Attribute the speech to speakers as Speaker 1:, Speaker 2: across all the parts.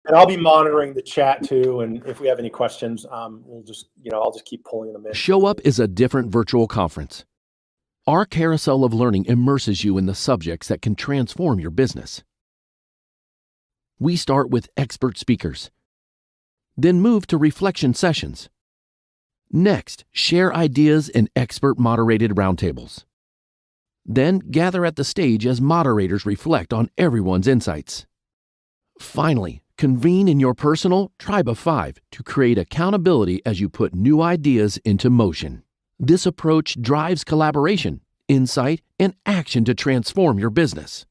Speaker 1: And I'll be monitoring the chat too. And if we have any questions, we'll just, I'll just keep pulling them in.
Speaker 2: Showup is a different virtual conference. Our carousel of learning immerses you in the subjects that can transform your business. We start with expert speakers, then move to reflection sessions. Next, share ideas in expert-moderated roundtables. Then gather at the stage as moderators reflect on everyone's insights. Finally, convene in your personal tribe of 5 to create accountability as you put new ideas into motion. This approach drives collaboration, insight, and action to transform your business.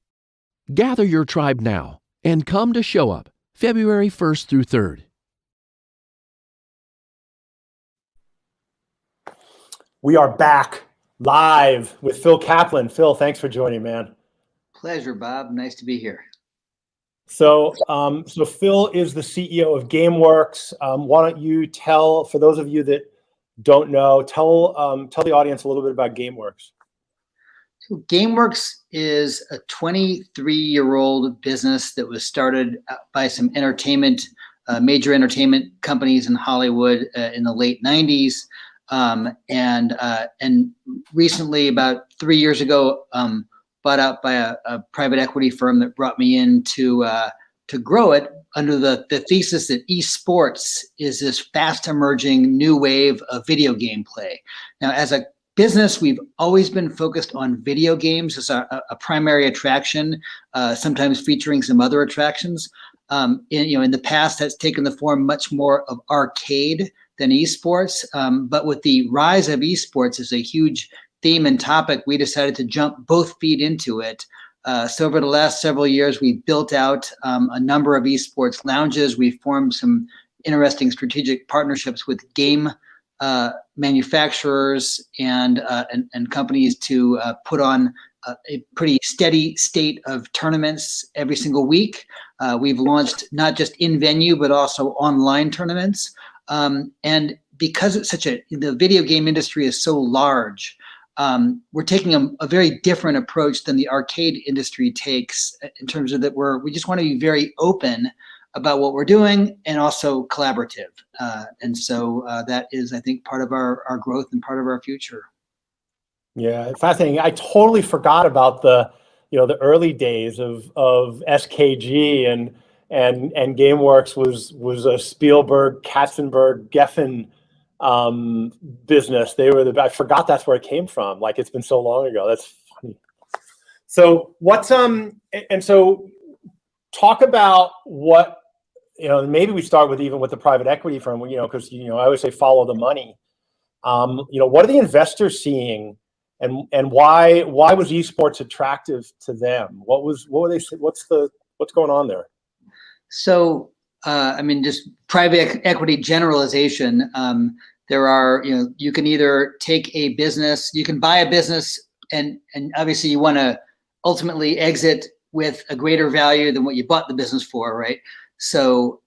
Speaker 2: Gather your tribe now and come to Showup February 1st through 3rd.
Speaker 1: We are back live with Phil Kaplan. Phil, thanks for joining, man.
Speaker 3: Pleasure, Bob. Nice to be here.
Speaker 1: So Phil is the CEO of GameWorks. Why don't you tell, for those of you that don't know, tell the audience a little bit about GameWorks.
Speaker 3: So GameWorks is a 23-year-old business that was started by some major entertainment companies in Hollywood in the late 90s. And recently, about 3 years ago, bought out by a private equity firm that brought me in to grow it under the thesis that esports is this fast emerging new wave of video game play. Now, as a business, we've always been focused on video games as a primary attraction, sometimes featuring some other attractions. In the past, that's taken the form much more of arcade than esports. But with the rise of esports as a huge theme and topic, we decided to jump both feet into it. So over the last several years, we've built out a number of esports lounges. We've formed some interesting strategic partnerships with game manufacturers and companies to put on a pretty steady state of tournaments every single week. We've launched not just in venue, but also online tournaments. And because it's the video game industry is so large, we're taking a very different approach than the arcade industry takes in terms of that we just want to be very open about what we're doing and also collaborative. And so that is, I think, part of our growth and part of our future.
Speaker 1: Yeah, fascinating. I totally forgot about the early days of SKG and GameWorks was a Spielberg, Katzenberg, Geffen business. I forgot that's where it came from. Like, it's been so long ago. That's funny. So so talk about what, maybe we start with even with the private equity firm, because, I always say follow the money. What are the investors seeing and why was esports attractive to them? What were they, what's going on there?
Speaker 3: So, just private equity generalization. There are, you can either take a business, you can buy a business, and obviously you want to ultimately exit with a greater value than what you bought the business for, right? So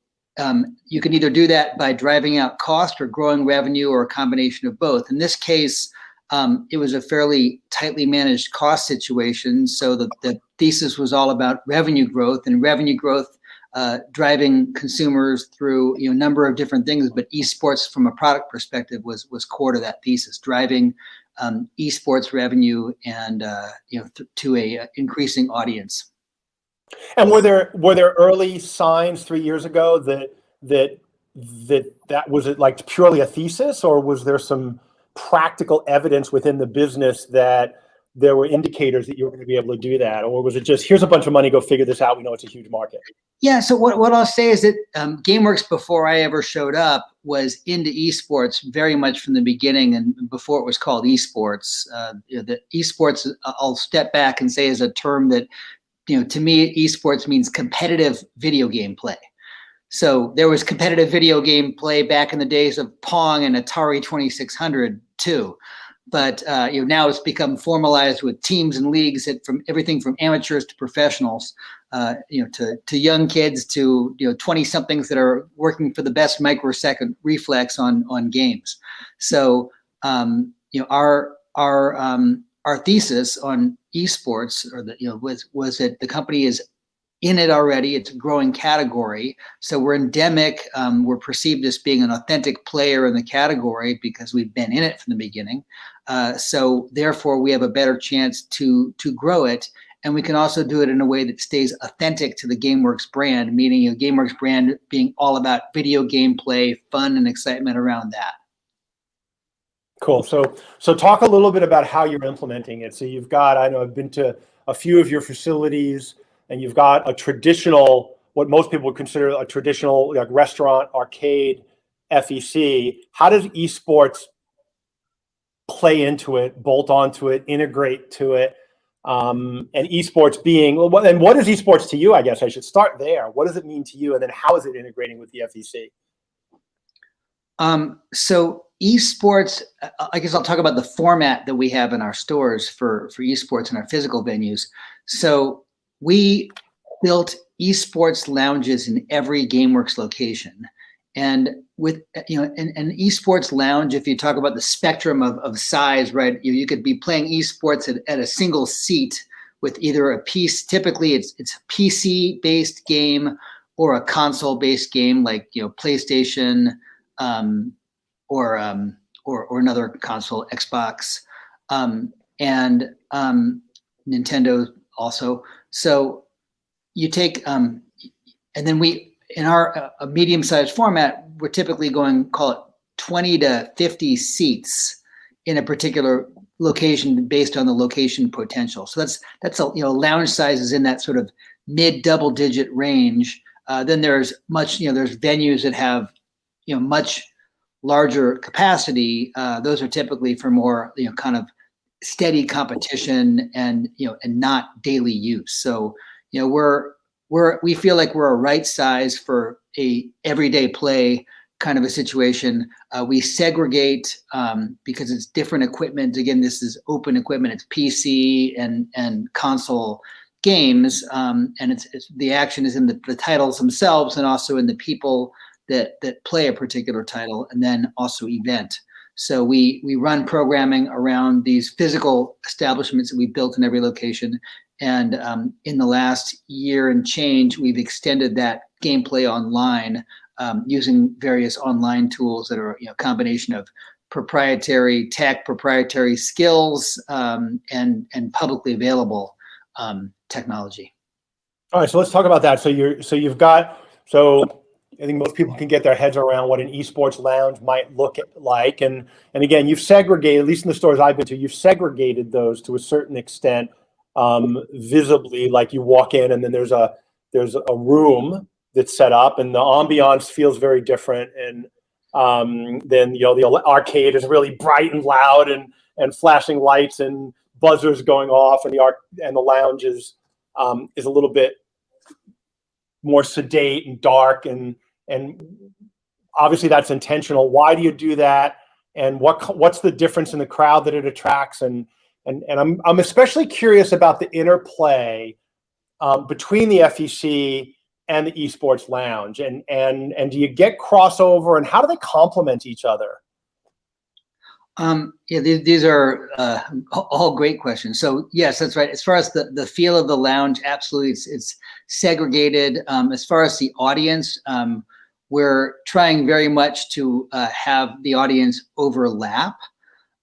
Speaker 3: you can either do that by driving out cost or growing revenue or a combination of both. In this case, it was a fairly tightly managed cost situation. So the thesis was all about revenue growth, and revenue growth driving consumers through a number of different things, but esports from a product perspective was core to that thesis, driving esports revenue and to a increasing audience.
Speaker 1: And were there early signs 3 years ago that was it like purely a thesis, or was there some practical evidence within the business that there were indicators that you were going to be able to do that? Or was it just, here's a bunch of money, go figure this out, we know it's a huge market?
Speaker 3: Yeah, so what I'll say is that GameWorks, before I ever showed up, was into esports very much from the beginning, and before it was called esports. The esports, I'll step back and say, is a term that, to me, esports means competitive video game play. So there was competitive video game play back in the days of Pong and Atari 2600 too. But now it's become formalized with teams and leagues from everything from amateurs to professionals, to young kids to 20-somethings that are working for the best microsecond reflex on games. So our thesis on esports, or was that the company is in it already. It's a growing category. So we're endemic. We're perceived as being an authentic player in the category because we've been in it from the beginning. So therefore, we have a better chance to grow it. And we can also do it in a way that stays authentic to the GameWorks brand, meaning a GameWorks brand being all about video gameplay, fun, and excitement around that.
Speaker 1: Cool. So talk a little bit about how you're implementing it. So you've got, I know I've been to a few of your facilities, and you've got a traditional, what most people would consider a traditional like restaurant, arcade, FEC. How does esports play into it, bolt onto it, integrate to it? And esports being, and what is esports to you? I guess I should start there. What does it mean to you? And then how is it integrating with the FEC?
Speaker 3: So esports, I guess I'll talk about the format that we have in our stores for esports in our physical venues. So we built esports lounges in every GameWorks location. And with, an esports lounge, if you talk about the spectrum of size, right, you could be playing esports at a single seat with either a piece, typically it's a PC-based game or a console-based game like, PlayStation, or another console, Xbox, and Nintendo also. So you take, and then we, in our a medium-sized format, we're typically going, call it 20 to 50 seats in a particular location based on the location potential. So that's lounge sizes in that sort of mid double-digit range. Then there's there's venues that have much larger capacity. Those are typically for more kind of steady competition and and not daily use. So we feel like we're a right size for a everyday play kind of a situation. We segregate because it's different equipment. Again, this is open equipment. It's PC and console games, and it's the action is in the titles themselves and also in the people that play a particular title, and then also event. So we run programming around these physical establishments that we built in every location. And in the last year and change, we've extended that gameplay online using various online tools that are a combination of proprietary tech, proprietary skills, and publicly available technology.
Speaker 1: All right, so let's talk about that. So I think most people can get their heads around what an esports lounge might look like. And again, you've segregated, at least in the stores I've been to, you've segregated those to a certain extent visibly, like you walk in and then there's a room that's set up and the ambiance feels very different. And then, the arcade is really bright and loud and flashing lights and buzzers going off, and the lounge is a little bit more sedate and dark, and obviously that's intentional. Why do you do that? And what's the difference in the crowd that it attracts? And I'm especially curious about the interplay between the FEC and the esports lounge, and do you get crossover, and how do they complement each other?
Speaker 3: These are all great questions. So yes, that's right. As far as the feel of the lounge, absolutely, it's segregated. As far as the audience, we're trying very much to have the audience overlap,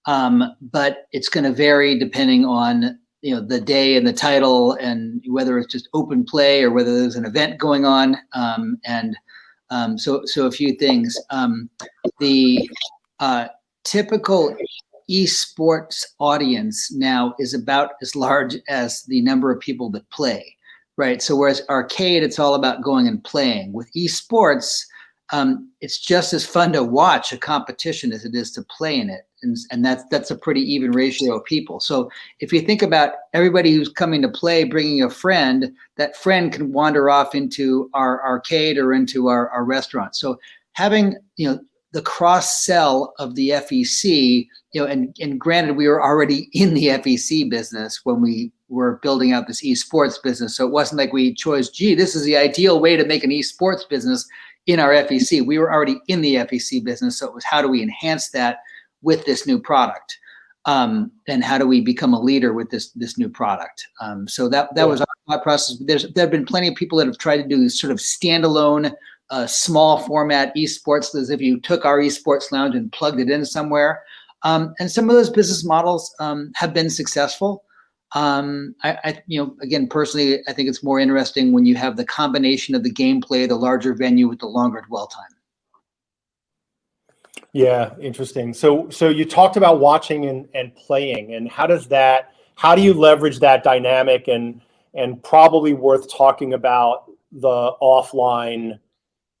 Speaker 3: but it's going to vary depending on the day and the title, and whether it's just open play or whether there's an event going on. So a few things. The typical esports audience now is about as large as the number of people that play, right? So whereas arcade, it's all about going and playing. With esports, it's just as fun to watch a competition as it is to play in it. And that's a pretty even ratio of people. So if you think about everybody who's coming to play, bringing a friend, that friend can wander off into our arcade or into our restaurant. So having, the cross sell of the FEC, and granted, we were already in the FEC business when we were building out this esports business. So it wasn't like we chose, this is the ideal way to make an esports business in our FEC. We were already in the FEC business. So it was, how do we enhance that with this new product? And how do we become a leader with this new product? So that was our thought process. There have been plenty of people that have tried to do sort of standalone, small format esports, as if you took our esports lounge and plugged it in somewhere. And some of those business models have been successful. Again, personally, I think it's more interesting when you have the combination of the gameplay, the larger venue with the longer dwell time.
Speaker 1: Yeah, interesting. So you talked about watching and playing, and how do you leverage that dynamic, and probably worth talking about the offline,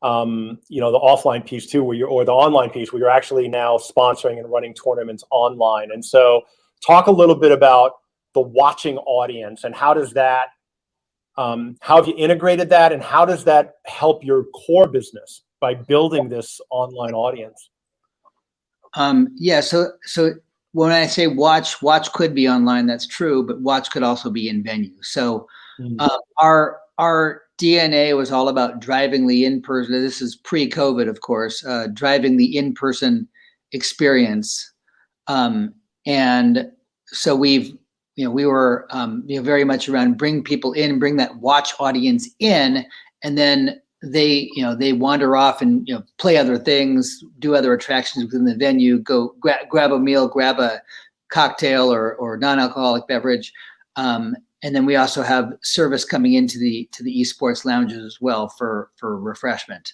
Speaker 1: the offline piece too, or the online piece where you're actually now sponsoring and running tournaments online. And so talk a little bit about the watching audience, and how does that, how have you integrated that, and how does that help your core business by building this online audience?
Speaker 3: So when I say watch could be online, that's true, but watch could also be in venue. So our DNA was all about driving the in-person. This is pre-COVID, of course, driving the in-person experience. And so we were very much around bring people in, bring that watch audience in, and then they wander off and play other things, do other attractions within the venue, go grab a meal, grab a cocktail or non-alcoholic beverage, and then we also have service coming into the esports lounges as well for refreshment.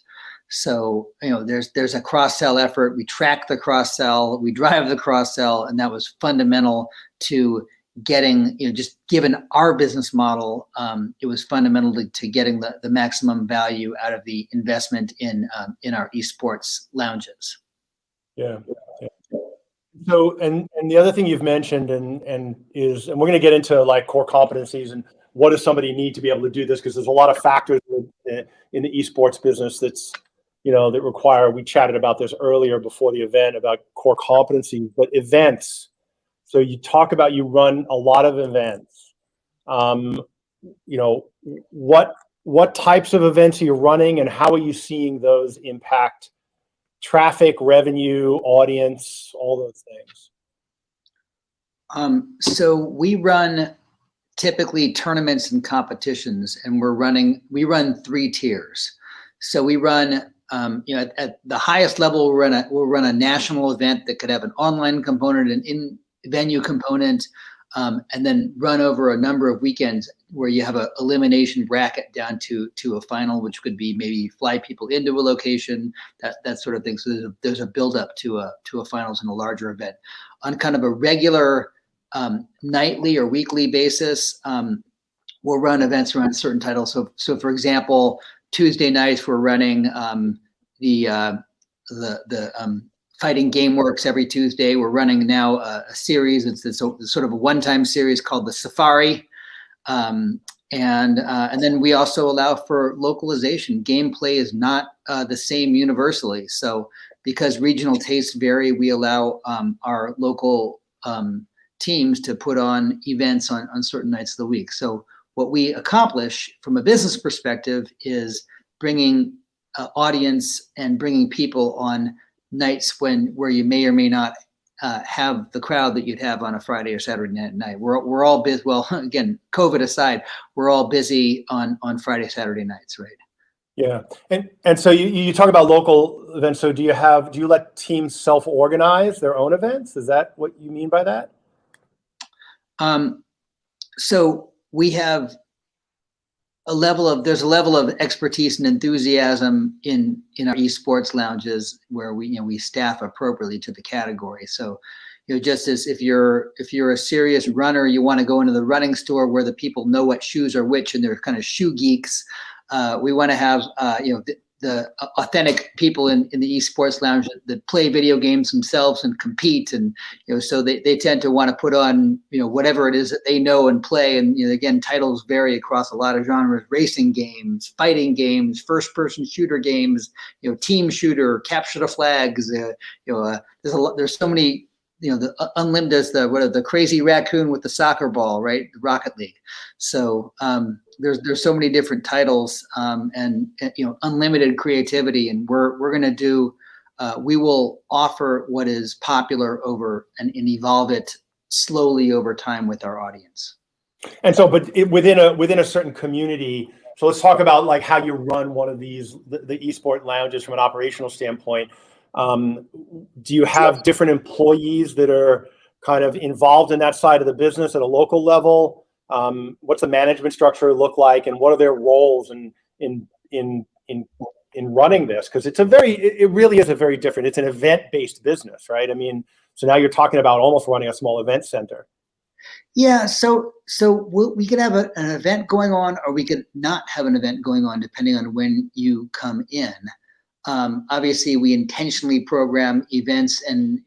Speaker 3: So there's a cross-sell effort. We track the cross-sell, we drive the cross-sell, and that was fundamental to getting, just given our business model, it was fundamental to getting the maximum value out of the investment in our esports lounges.
Speaker 1: Yeah. So, and the other thing you've mentioned, and we're going to get into like core competencies and what does somebody need to be able to do this, because there's a lot of factors in the esports business that require. We chatted about this earlier before the event about core competencies, but events. So you talk about, you run a lot of events. What types of events are you running, and how are you seeing those impact traffic, revenue, audience, all those things?
Speaker 3: So we run typically tournaments and competitions, and we run 3 tiers. So we run, at the highest level, we'll run a national event that could have an online component, an in-venue component, and then run over a number of weekends where you have an elimination bracket down to a final, which could be maybe fly people into a location, that sort of thing. So there's a buildup to a finals in a larger event. On kind of a regular nightly or weekly basis, we'll run events around certain titles. So for example, Tuesday nights we're running the Fighting GameWorks every Tuesday. We're running now a series. It's sort of a one-time series called the Safari, and then we also allow for localization. Gameplay is not the same universally. So because regional tastes vary, we allow our local teams to put on events on certain nights of the week. So what we accomplish from a business perspective is bringing audience and bringing people on nights where you may or may not have the crowd that you'd have on a Friday or Saturday night. We're all busy. Well, again, COVID aside, we're all busy on Friday, Saturday nights, right?
Speaker 1: Yeah, and so you talk about local events. So do you let teams self-organize their own events? Is that what you mean by that?
Speaker 3: So we have there's a level of expertise and enthusiasm in our esports lounges where we staff appropriately to the category. So, just as if you're a serious runner, you want to go into the running store where the people know what shoes are which and they're kind of shoe geeks. We want to have the authentic people in the esports lounge that play video games themselves and compete, and so they tend to want to put on whatever it is that they know and play. And again, titles vary across a lot of genres: racing games, fighting games, first-person shooter games, team shooter, capture the flags. There's so many. The Unlimited, the crazy raccoon with the soccer ball, right? Rocket League. So there's so many different titles, and unlimited creativity, and we're going to do. We will offer what is popular over and evolve it slowly over time with our audience.
Speaker 1: And so, but within a certain community. So let's talk about like how you run one of these, the esport lounges from an operational standpoint. Do you have different employees that are kind of involved in that side of the business at a local level? What's the management structure look like, and what are their roles in running this? Because it really is a very different. It's an event-based business, right? I mean, so now you're talking about almost running a small event center.
Speaker 3: Yeah, so we could have an event going on, or we could not have an event going on, depending on when you come in. Obviously, we intentionally program events, and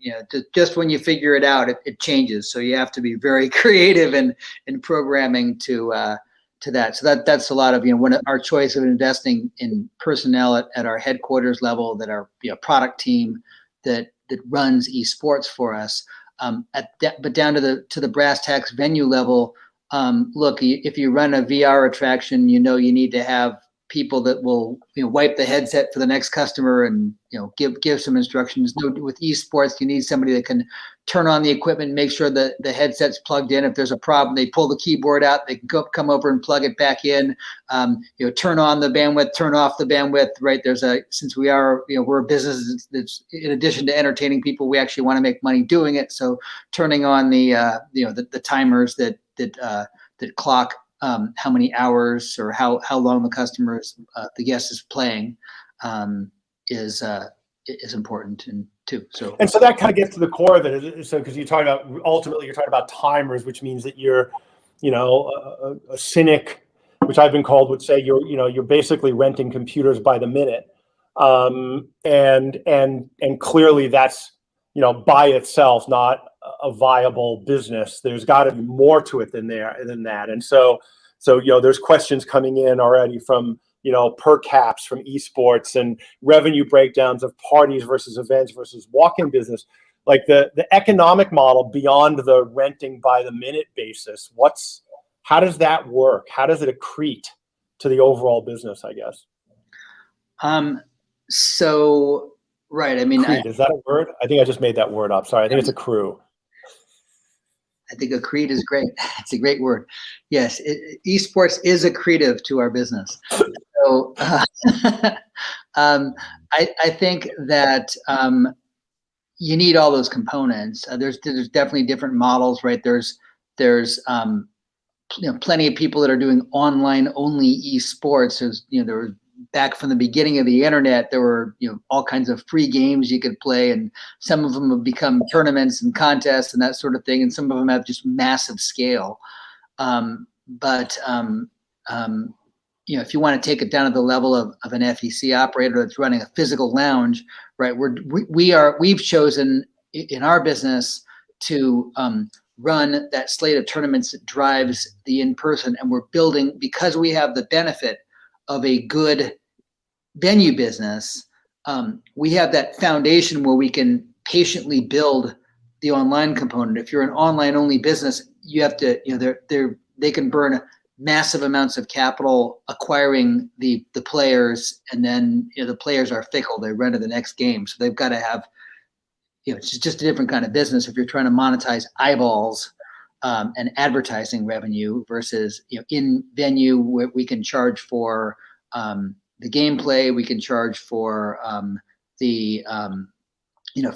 Speaker 3: just when you figure it out, it changes. So you have to be very creative in programming to that. So that's a lot of when our choice of investing in personnel at our headquarters level, that our product team that runs esports for us. But down to the brass tacks venue level, look, if you run a VR attraction, you need to have people that will wipe the headset for the next customer and give some instructions. With esports, you need somebody that can turn on the equipment, make sure that the headset's plugged in. If there's a problem, they pull the keyboard out, they can come over and plug it back in. Turn on the bandwidth, turn off the bandwidth. Right? Since we're a business that's in addition to entertaining people, we actually want to make money doing it. So turning on the timers that clock how many hours or how long the guest is playing is important too. So
Speaker 1: that kind of gets to the core of it. So because ultimately you're talking about timers, which means that you're, a cynic, which I've been called, would say you're basically renting computers by the minute, and clearly that's by itself not a viable business. There's got to be more to it than that. And so there's questions coming in already from per caps from esports and revenue breakdowns of parties versus events versus walk-in business, like the economic model beyond the renting by the minute basis. How does that work? How does it accrete to the overall business, I guess?
Speaker 3: So right. I mean,
Speaker 1: is that a word? I think I just made that word up. Sorry. I think it's accrue.
Speaker 3: I think accrete is great. It's a great word. Yes, esports is accretive to our business. So I think that you need all those components. There's definitely different models, right? There's plenty of people that are doing online only esports. There were back from the beginning of the internet, there were all kinds of free games you could play, and some of them have become tournaments and contests and that sort of thing, and some of them have just massive scale. But if you want to take it down to the level of an FEC operator that's running a physical lounge, right? We've chosen in our business to run that slate of tournaments that drives the in-person, and we're building, because we have the benefit of a good venue business. We have that foundation where we can patiently build the online component. If you're an online only business, you have to, they can burn massive amounts of capital acquiring the players, and then the players are fickle. They run to the next game, so they've got to have, it's just a different kind of business if you're trying to monetize eyeballs and advertising revenue versus in venue where we can charge for the gameplay, we can charge for the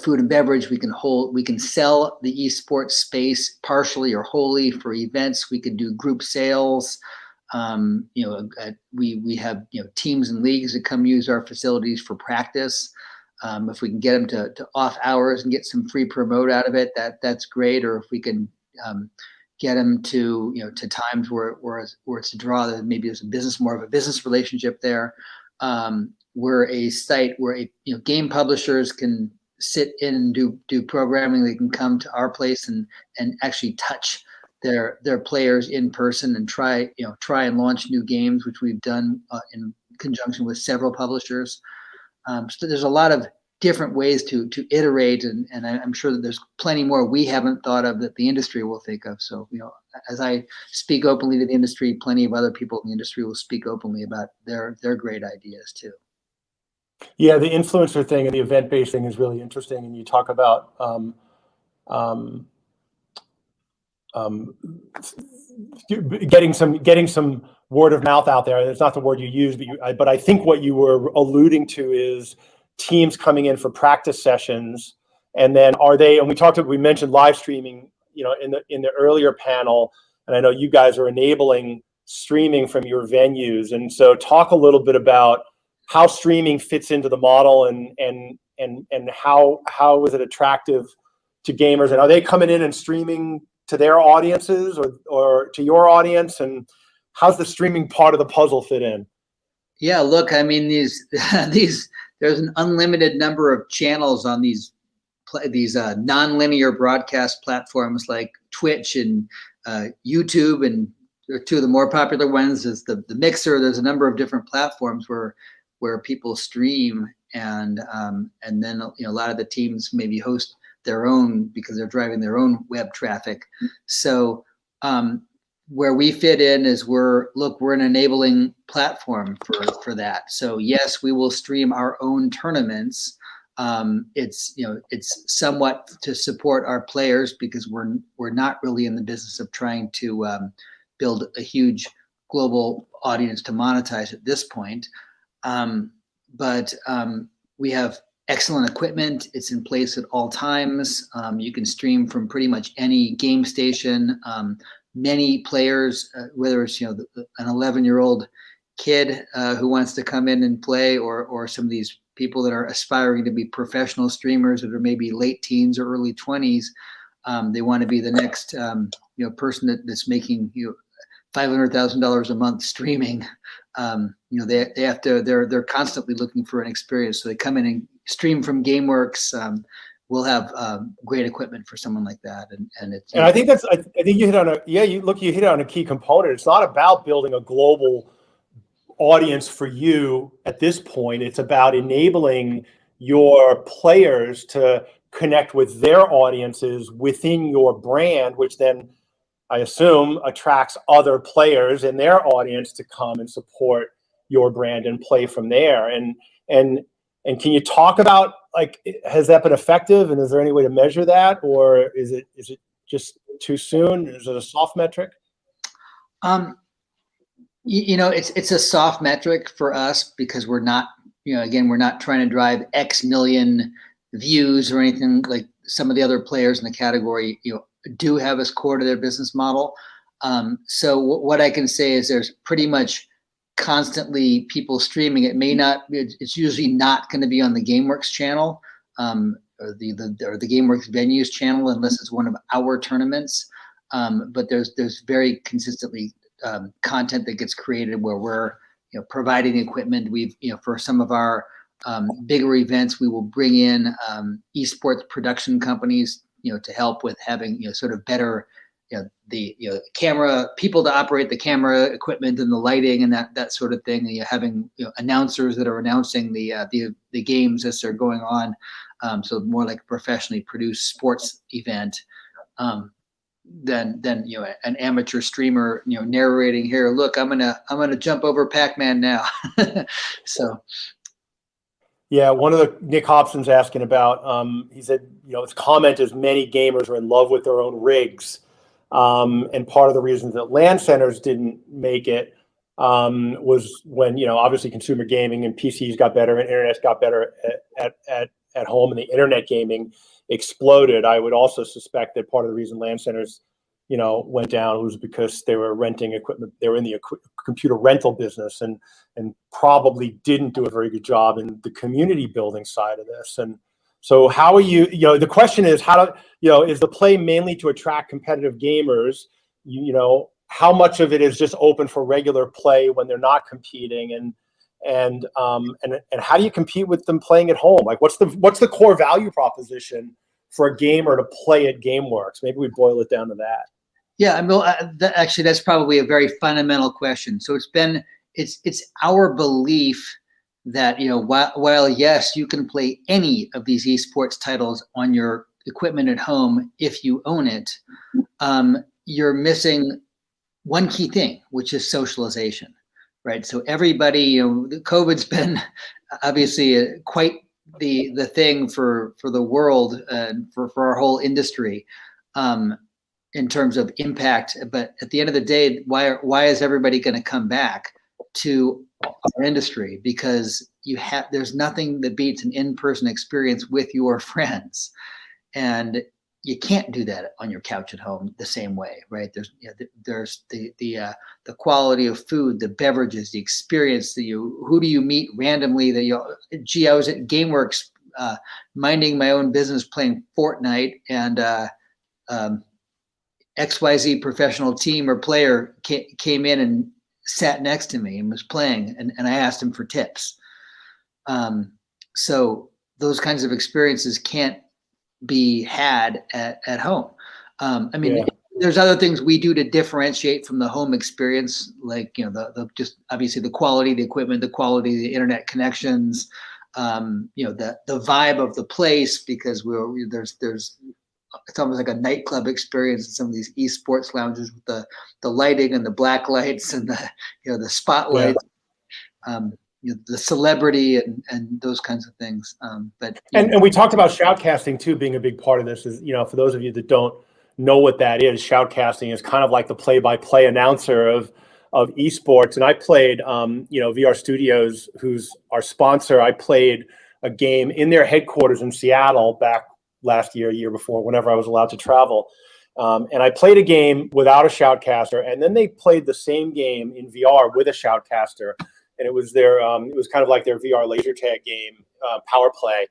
Speaker 3: food and beverage. We can sell the esports space partially or wholly for events. We can do group sales. We have teams and leagues that come use our facilities for practice. If we can get them to off hours and get some free promote out of it, that's great. Or if we can get them to times where it's a draw, that maybe there's more of a business relationship there. We're a site where game publishers can sit in and do programming. They can come to our place and actually touch their players in person and try and launch new games, which we've done in conjunction with several publishers. So there's a lot of different ways to iterate, and I'm sure that there's plenty more we haven't thought of that the industry will think of. So as I speak openly to the industry, plenty of other people in the industry will speak openly about their great ideas too.
Speaker 1: Yeah, the influencer thing and the event-based thing is really interesting, and you talk about um, getting some word of mouth out there. It's not the word you use, but I think what you were alluding to is teams coming in for practice sessions, and then we mentioned live streaming, in the earlier panel, and I know you guys are enabling streaming from your venues, and so talk a little bit about how streaming fits into the model, and how is it attractive to gamers, and are they coming in and streaming to their audiences or to your audience, and how's the streaming part of the puzzle fit in?
Speaker 3: Yeah, look, I mean, these there's an unlimited number of channels on these non-linear broadcast platforms like Twitch and YouTube, and two of the more popular ones is the Mixer. There's a number of different platforms where people stream, and then a lot of the teams maybe host their own because they're driving their own web traffic. So where we fit in is we're an enabling platform for that. So yes, we will stream our own tournaments. It's somewhat to support our players because we're not really in the business of trying to build a huge global audience to monetize at this point. But we have excellent equipment. It's in place at all times. You can stream from pretty much any game station. Many players, whether it's an 11-year-old kid who wants to come in and play, or some of these people that are aspiring to be professional streamers that are maybe late teens or early 20s, they want to be the next person that's making $500,000 a month streaming. They're constantly looking for an experience, so they come in and stream from GameWorks. We'll have great equipment for someone like that, and
Speaker 1: I think you hit on a key component. It's not about building a global audience for you at this point. It's about enabling your players to connect with their audiences within your brand, which then I assume attracts other players in their audience to come and support your brand and play from there. And can you talk about, has that been effective, and is there any way to measure that, or is it just too soon? Is it a soft metric?
Speaker 3: It's a soft metric for us because we're not, we're not trying to drive X million views or anything like some of the other players in the category, do have as core to their business model. So what I can say is there's pretty much constantly people streaming. It's usually not going to be on the GameWorks channel or the GameWorks venues channel unless it's one of our tournaments. But there's very consistently content that gets created where we're providing equipment. We've for some of our bigger events, we will bring in esports production companies to help with having sort of better the camera people to operate the camera equipment and the lighting and that sort of thing. Having announcers that are announcing the games as they're going on, so more like a professionally produced sports event than an amateur streamer narrating, here, look, I'm gonna jump over Pac-Man now. So
Speaker 1: yeah, one of the Nick Hobson's asking about, he said, his comment is many gamers are in love with their own rigs. And part of the reason that LAN centers didn't make it was when, obviously consumer gaming and PCs got better and internet got better at home, and the internet gaming exploded. I would also suspect that part of the reason LAN centers, went down was because they were renting equipment. They were in the computer rental business and probably didn't do a very good job in the community building side of this. And so how are you, the question is, is the play mainly to attract competitive gamers? How much of it is just open for regular play when they're not competing? And how do you compete with them playing at home? Like, what's the core value proposition for a gamer to play at GameWorks? Maybe we boil it down to that.
Speaker 3: Yeah, actually, that's probably a very fundamental question. So it's our belief that while yes, you can play any of these esports titles on your equipment at home if you own it, you're missing one key thing, which is socialization, right? So everybody, COVID's been obviously quite the thing for the world and for our whole industry. in terms of impact. But at the end of the day, why is everybody going to come back to our industry? Because there's nothing that beats an in-person experience with your friends, and you can't do that on your couch at home the same way, right? There's the quality of food, the beverages, the experience who do you meet randomly I was at GameWorks minding my own business playing Fortnite, and XYZ professional team or player came in and sat next to me and was playing, and I asked him for tips. So those kinds of experiences can't be had at home. There's other things we do to differentiate from the home experience, like, the just obviously the quality of the equipment, the quality of the internet connections, the vibe of the place, because there's it's almost like a nightclub experience in some of these esports lounges with the lighting and the black lights and the spotlights, the celebrity and those kinds of things.
Speaker 1: And we talked about shoutcasting too being a big part of this. Is, for those of you that don't know what that is, shoutcasting is kind of like the play-by-play announcer of esports. And I played, VR Studios, who's our sponsor. I played a game in their headquarters in Seattle back last year before, whenever I was allowed to travel. And I played a game without a shoutcaster, and then they played the same game in VR with a shoutcaster. And it was it was kind of like their VR laser tag game, Power Play.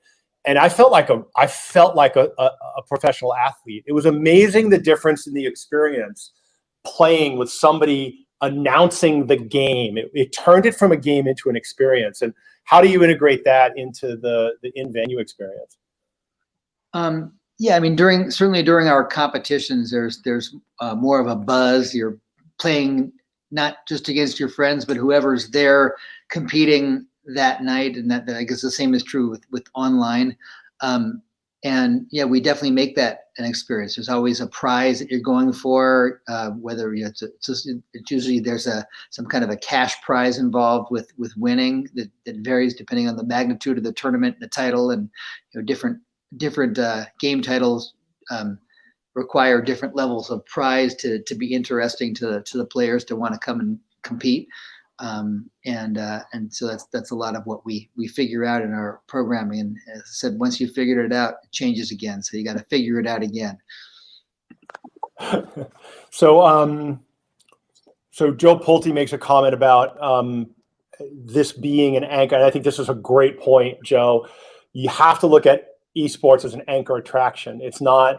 Speaker 1: And I felt like a professional athlete. It was amazing, the difference in the experience playing with somebody announcing the game. It turned it from a game into an experience. And how do you integrate that into the in-venue experience?
Speaker 3: Certainly during our competitions, there's more of a buzz. You're playing not just against your friends, but whoever's there competing that night. And that I guess the same is true with online. We definitely make that an experience. There's always a prize that you're going for, whether it's usually there's some kind of a cash prize involved with winning that varies depending on the magnitude of the tournament, the title, and different game titles require different levels of prize to be interesting to the players to want to come and compete. So that's a lot of what we figure out in our programming. And as I said, once you figured it out, it changes again. So you got to figure it out again.
Speaker 1: So Joe Pulte makes a comment about this being an anchor. And I think this is a great point, Joe. You have to look at esports as an anchor attraction. It's not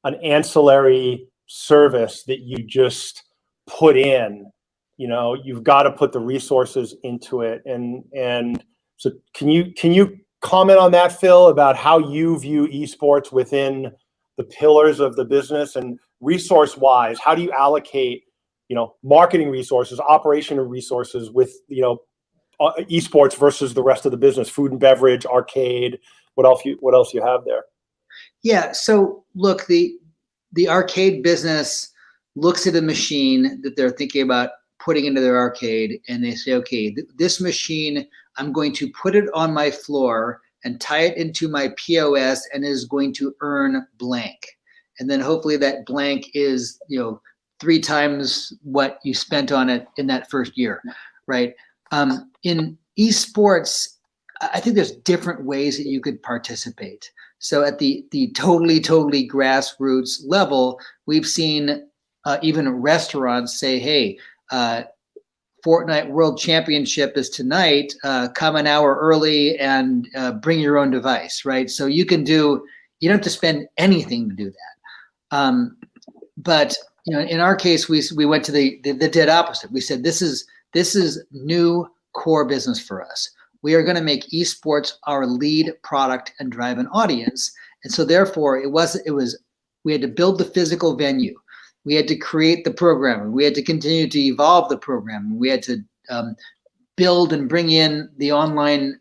Speaker 1: an ancillary service that you just put in. You've got to put the resources into it. And so can you comment on that, Phil, about how you view esports within the pillars of the business, and resource-wise, how do you allocate, marketing resources, operational resources with, esports versus the rest of the business, food and beverage, arcade, what else you have there?
Speaker 3: Yeah. So look, the arcade business looks at a machine that they're thinking about putting into their arcade, and they say, okay, this machine, I'm going to put it on my floor and tie it into my POS, and is going to earn blank. And then hopefully that blank is, 3 times what you spent on it in that first year, right? In esports, I think there's different ways that you could participate. So at the totally grassroots level, we've seen even restaurants say, hey, Fortnite World Championship is tonight, come an hour early and bring your own device, right? So you don't have to spend anything to do that. But in our case, we went to the dead opposite. We said, this is new core business for us. We are going to make esports our lead product and drive an audience. And so therefore we had to build the physical venue. We had to create the programming. We had to continue to evolve the program. We had to build and bring in the online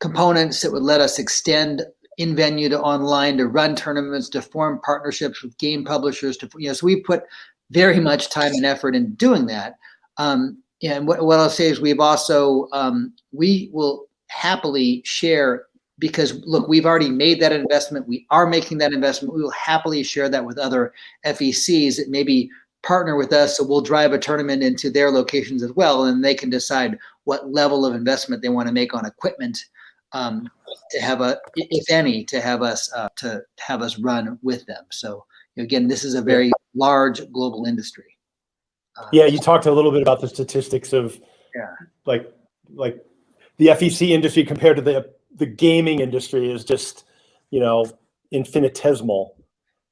Speaker 3: components that would let us extend in venue to online, to run tournaments, to form partnerships with game publishers. So we put very much time and effort in doing that. And what I'll say is we've also we will happily share because look, we've already made that investment. We are making that investment. We will happily share that with other FECs that maybe partner with us. So we'll drive a tournament into their locations as well, and they can decide what level of investment they want to make on equipment to have if any, to have us run with them. So again, this is a very large global industry.
Speaker 1: Yeah, you talked a little bit about the statistics of like the FEC industry compared to the gaming industry is just, infinitesimal.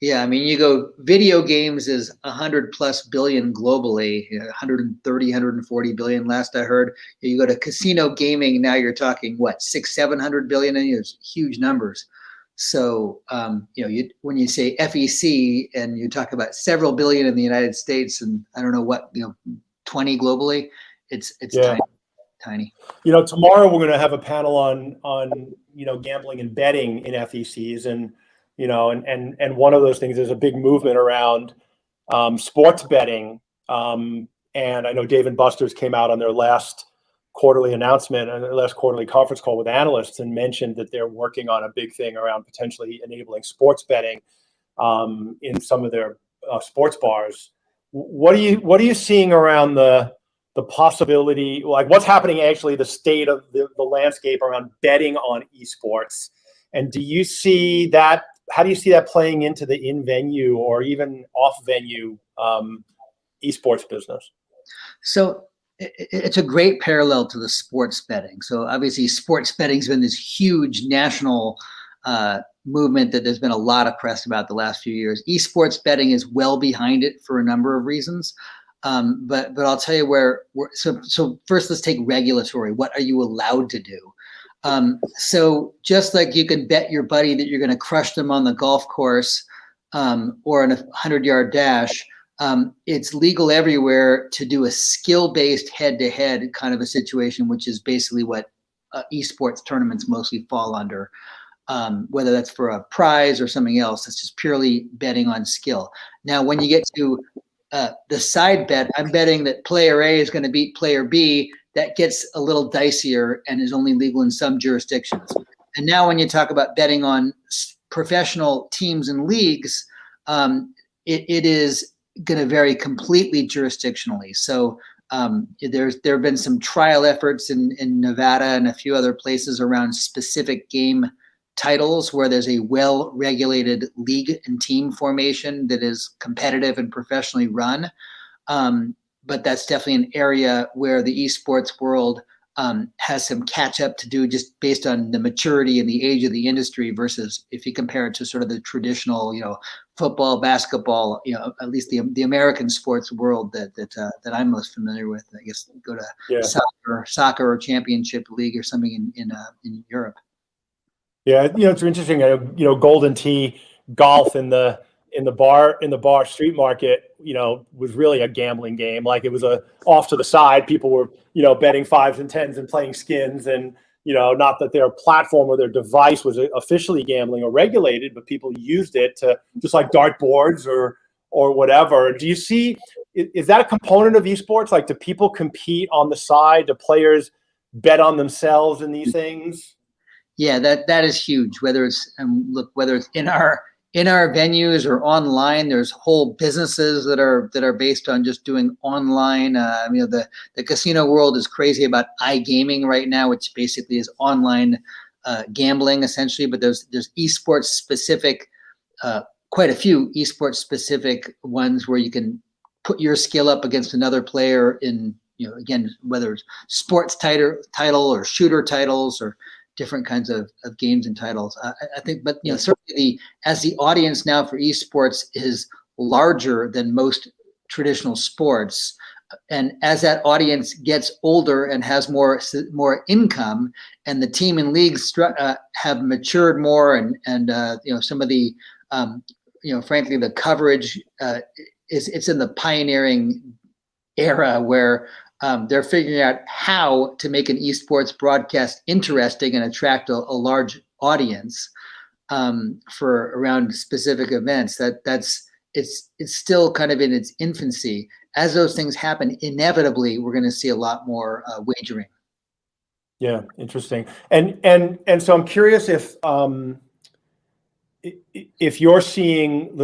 Speaker 3: Yeah, I mean, you go video games is 100+ billion globally, 130, 140 billion last I heard. You go to casino gaming, now you're talking what, 600-700 billion, and it's huge numbers. So when you say FEC and you talk about several billion in the United States and I don't know what 20 globally, it's tiny.
Speaker 1: Tomorrow we're going to have a panel on gambling and betting in FECs, and and one of those things is a big movement around sports betting. And I know Dave & Buster's came out on their last quarterly announcement and their last quarterly conference call with analysts and mentioned that they're working on a big thing around potentially enabling sports betting in some of their sports bars. What are you seeing around the possibility, like what's happening actually, the state of the landscape around betting on esports? And do you see that, how do you see that playing into the in-venue or even off-venue esports business?
Speaker 3: So it's a great parallel to the sports betting. So obviously sports betting's been this huge national movement that there's been a lot of press about the last few years. Esports betting is well behind it for a number of reasons. But I'll tell you so first let's take regulatory. What are you allowed to do? So just like you can bet your buddy that you're going to crush them on the golf course or in a 100-yard dash, it's legal everywhere to do a skill-based head-to-head kind of a situation, which is basically what esports tournaments mostly fall under. Whether that's for a prize or something else, it's just purely betting on skill. Now, when you get to the side bet, I'm betting that player A is going to beat player B. That gets a little dicier and is only legal in some jurisdictions. And now when you talk about betting on professional teams and leagues, it is going to vary completely jurisdictionally. So there have been some trial efforts in Nevada and a few other places around specific game titles where there's a well-regulated league and team formation that is competitive and professionally run. But that's definitely an area where the esports world has some catch up to do just based on the maturity and the age of the industry versus if you compare it to sort of the traditional, football, basketball, at least the American sports world that I'm most familiar with. I guess go to soccer or championship league or something in Europe.
Speaker 1: Yeah, it's interesting. Golden Tee golf in the bar street market, was really a gambling game. Like it was off to the side. People were, betting 5s and 10s and playing skins, and not that their platform or their device was officially gambling or regulated, but people used it to just like dartboards or whatever. Do you see? Is that a component of esports? Like, do people compete on the side? Do players bet on themselves in these things?
Speaker 3: Yeah, that is huge. Whether it's in our venues or online, there's whole businesses that are based on just doing online. The casino world is crazy about iGaming right now, which basically is online gambling essentially. But there's esports specific, quite a few esports specific ones where you can put your skill up against another player in, again, whether it's sports title or shooter titles or different kinds of games and titles. I think, but certainly as the audience now for esports is larger than most traditional sports, and as that audience gets older and has more income, and the team and leagues have matured more, and some of the frankly the coverage it's in the pioneering era where they're figuring out how to make an esports broadcast interesting and attract a large audience for around specific events. It's still kind of in its infancy. As those things happen, inevitably we're going to see a lot more wagering.
Speaker 1: Yeah, interesting. And so I'm curious if you're seeing,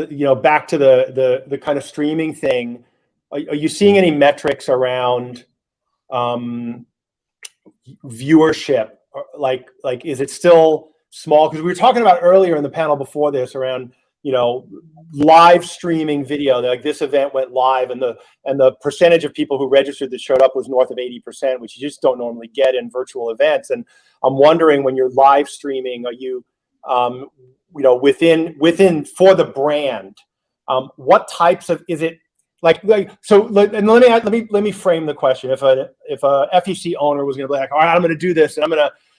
Speaker 1: back to the kind of streaming thing, are you seeing any metrics around viewership? Like is it still small? Because we were talking about earlier in the panel before this around, live streaming video. Like this event went live, and the percentage of people who registered that showed up was north of 80%, which you just don't normally get in virtual events. And I'm wondering, when you're live streaming, are you within for the brand, what types of, is it so? And let me frame the question. If a FEC owner was going to be like, all right, I'm going to do this, and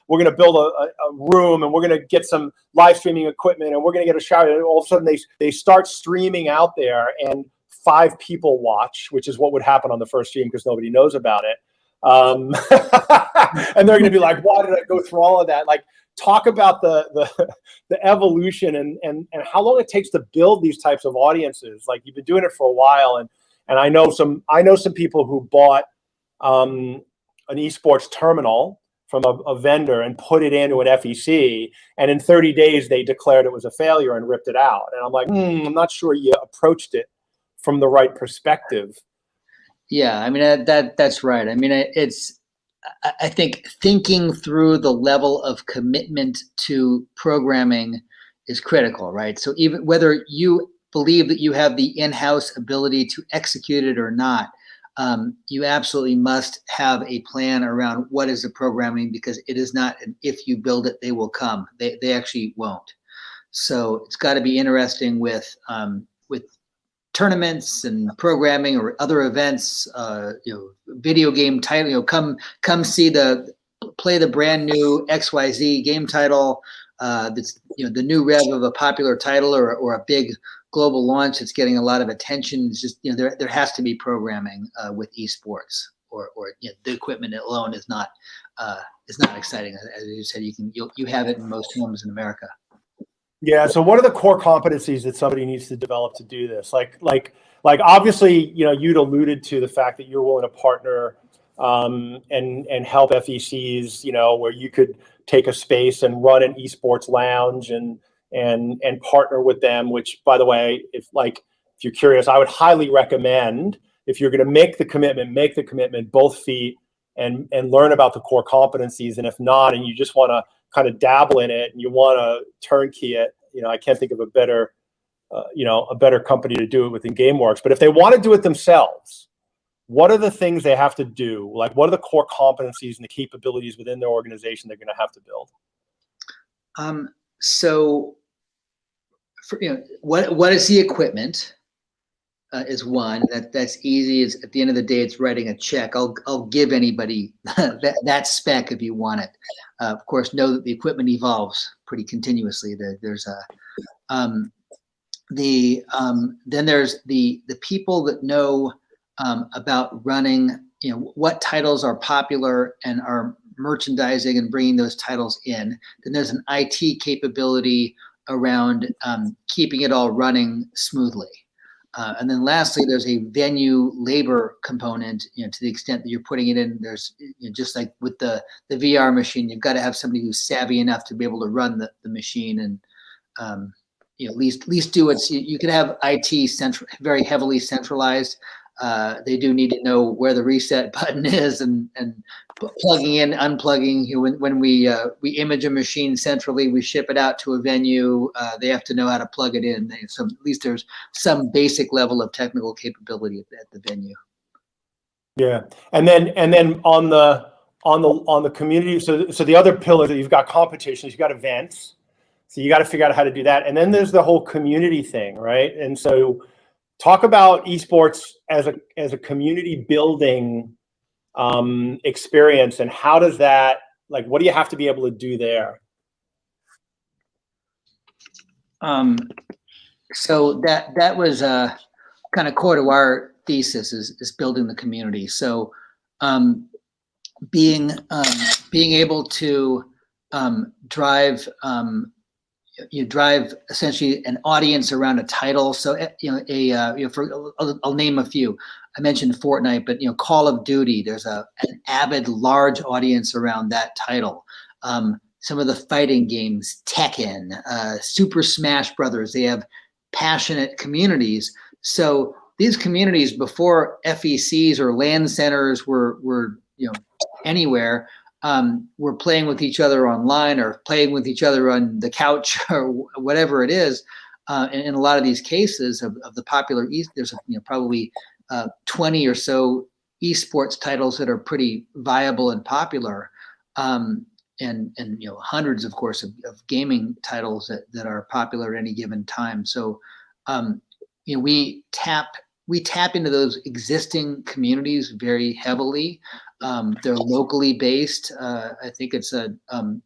Speaker 1: we're going to build a room, and we're going to get some live streaming equipment, and we're going to get a shower, and all of a sudden they start streaming out there, and 5 people watch, which is what would happen on the first stream because nobody knows about it. And they're going to be like, why did I go through all of that? Like, talk about the evolution and how long it takes to build these types of audiences. Like, you've been doing it for a while, and I know some people who bought an esports terminal from a vendor and put it into an FEC, and in 30 days they declared it was a failure and ripped it out. And I'm like, I'm not sure you approached it from the right perspective.
Speaker 3: Yeah, I mean, that's right. I mean, I think thinking through the level of commitment to programming is critical, right? So even whether you believe that you have the in-house ability to execute it or not, you absolutely must have a plan around what is the programming, because it is not an if you build it, they will come. They actually won't. So it's got to be interesting with tournaments and programming or other events, video game title, come play the brand new XYZ game title. That's, the new rev of a popular title or a big global launch that's getting a lot of attention. It's just, there has to be programming with esports, or the equipment alone is not exciting. As you said, you have it in most homes in America.
Speaker 1: Yeah. So what are the core competencies that somebody needs to develop to do this? Like obviously, you'd alluded to the fact that you're willing to partner and help FECs, where you could take a space and run an esports lounge and partner with them, which, by the way, if you're curious, I would highly recommend, if you're going to make the commitment both feet and learn about the core competencies. And if not, and you just want to kind of dabble in it and you want to turnkey it, I can't think of a better company to do it within GameWorks. But if they want to do it themselves, what are the things they have to do? Like, what are the core competencies and the capabilities within their organization they're going to have to build?
Speaker 3: So, what is the equipment? Is one that's easy. Is at the end of the day, it's writing a check. I'll give anybody that spec if you want it. Of course, know that the equipment evolves pretty continuously. There's then there's the people that know about running. What titles are popular and are merchandising and bringing those titles in. Then there's an IT capability around keeping it all running smoothly. And then lastly, there's a venue labor component, to the extent that you're putting it in. There's just like with the VR machine, you've got to have somebody who's savvy enough to be able to run the machine and at least do it. So you can have IT very heavily centralized. They do need to know where the reset button is and plugging in, unplugging. When we image a machine centrally, we ship it out to a venue. They have to know how to plug it in. So at least there's some basic level of technical capability at the venue.
Speaker 1: Yeah, and then on the community. So the other pillar that you've got competitions, you've got events. So you got to figure out how to do that, and then there's the whole community thing, right? And so, talk about esports as a community building experience, and how does that, what do you have to be able to do there?
Speaker 3: So that was kind of core to our thesis is building the community. So being able to drive you drive essentially an audience around a title. So I'll name a few. I mentioned Fortnite, but Call of Duty. There's an avid, large audience around that title. Some of the fighting games, Tekken, Super Smash Brothers. They have passionate communities. So these communities before FECs or LAN centers were anywhere. We're playing with each other online or playing with each other on the couch or whatever it is. And in a lot of these cases of the popular, there's probably 20 or so esports titles that are pretty viable and popular, and hundreds, of course, of gaming titles that are popular at any given time. So we tap into those existing communities very heavily. They're locally based. I think it's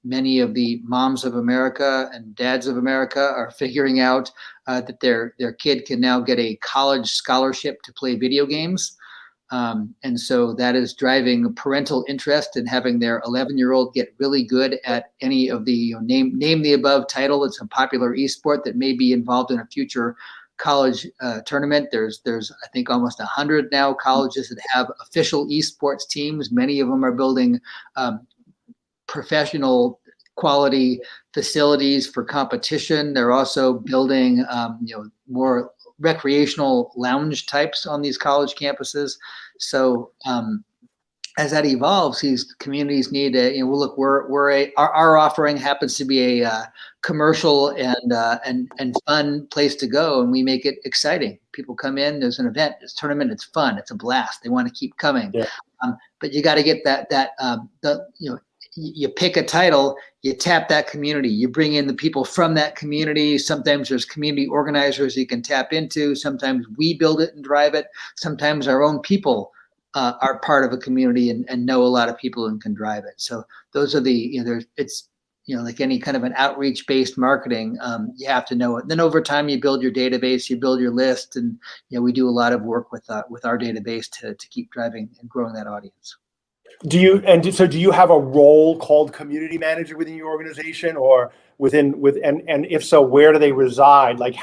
Speaker 3: many of the moms of America and dads of America are figuring out that their kid can now get a college scholarship to play video games. And so that is driving parental interest in having their 11-year-old get really good at any of the name the above title. It's a popular esport that may be involved in a future college tournament. There's I think almost 100 now colleges that have official esports teams. Many of them are building professional quality facilities for competition. They're also building more recreational lounge types on these college campuses. So as that evolves, these communities need look, our offering happens to be a commercial and fun place to go, and we make it exciting. People come in, there's an event, it's a tournament, it's fun, it's a blast. They want to keep coming.
Speaker 1: Yeah.
Speaker 3: But you got to get you pick a title, you tap that community, you bring in the people from that community. Sometimes there's community organizers you can tap into. Sometimes we build it and drive it. Sometimes our own people are part of a community and know a lot of people and can drive it. So those are it's like any kind of an outreach based marketing, you have to know it. Then over time you build your database, you build your list, and we do a lot of work with our database to keep driving and growing that audience.
Speaker 1: Do you have a role called community manager within your organization, or and if so, where do they reside? Like,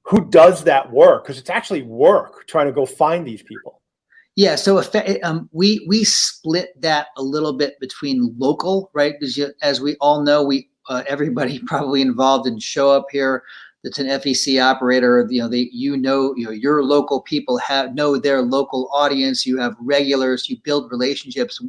Speaker 1: who does that work? Because it's actually work trying to go find these people.
Speaker 3: Yeah, so we split that a little bit between local, right? Because as we all know, everybody probably involved in Showup here that's an FEC operator. Your local people know their local audience. You have regulars. You build relationships,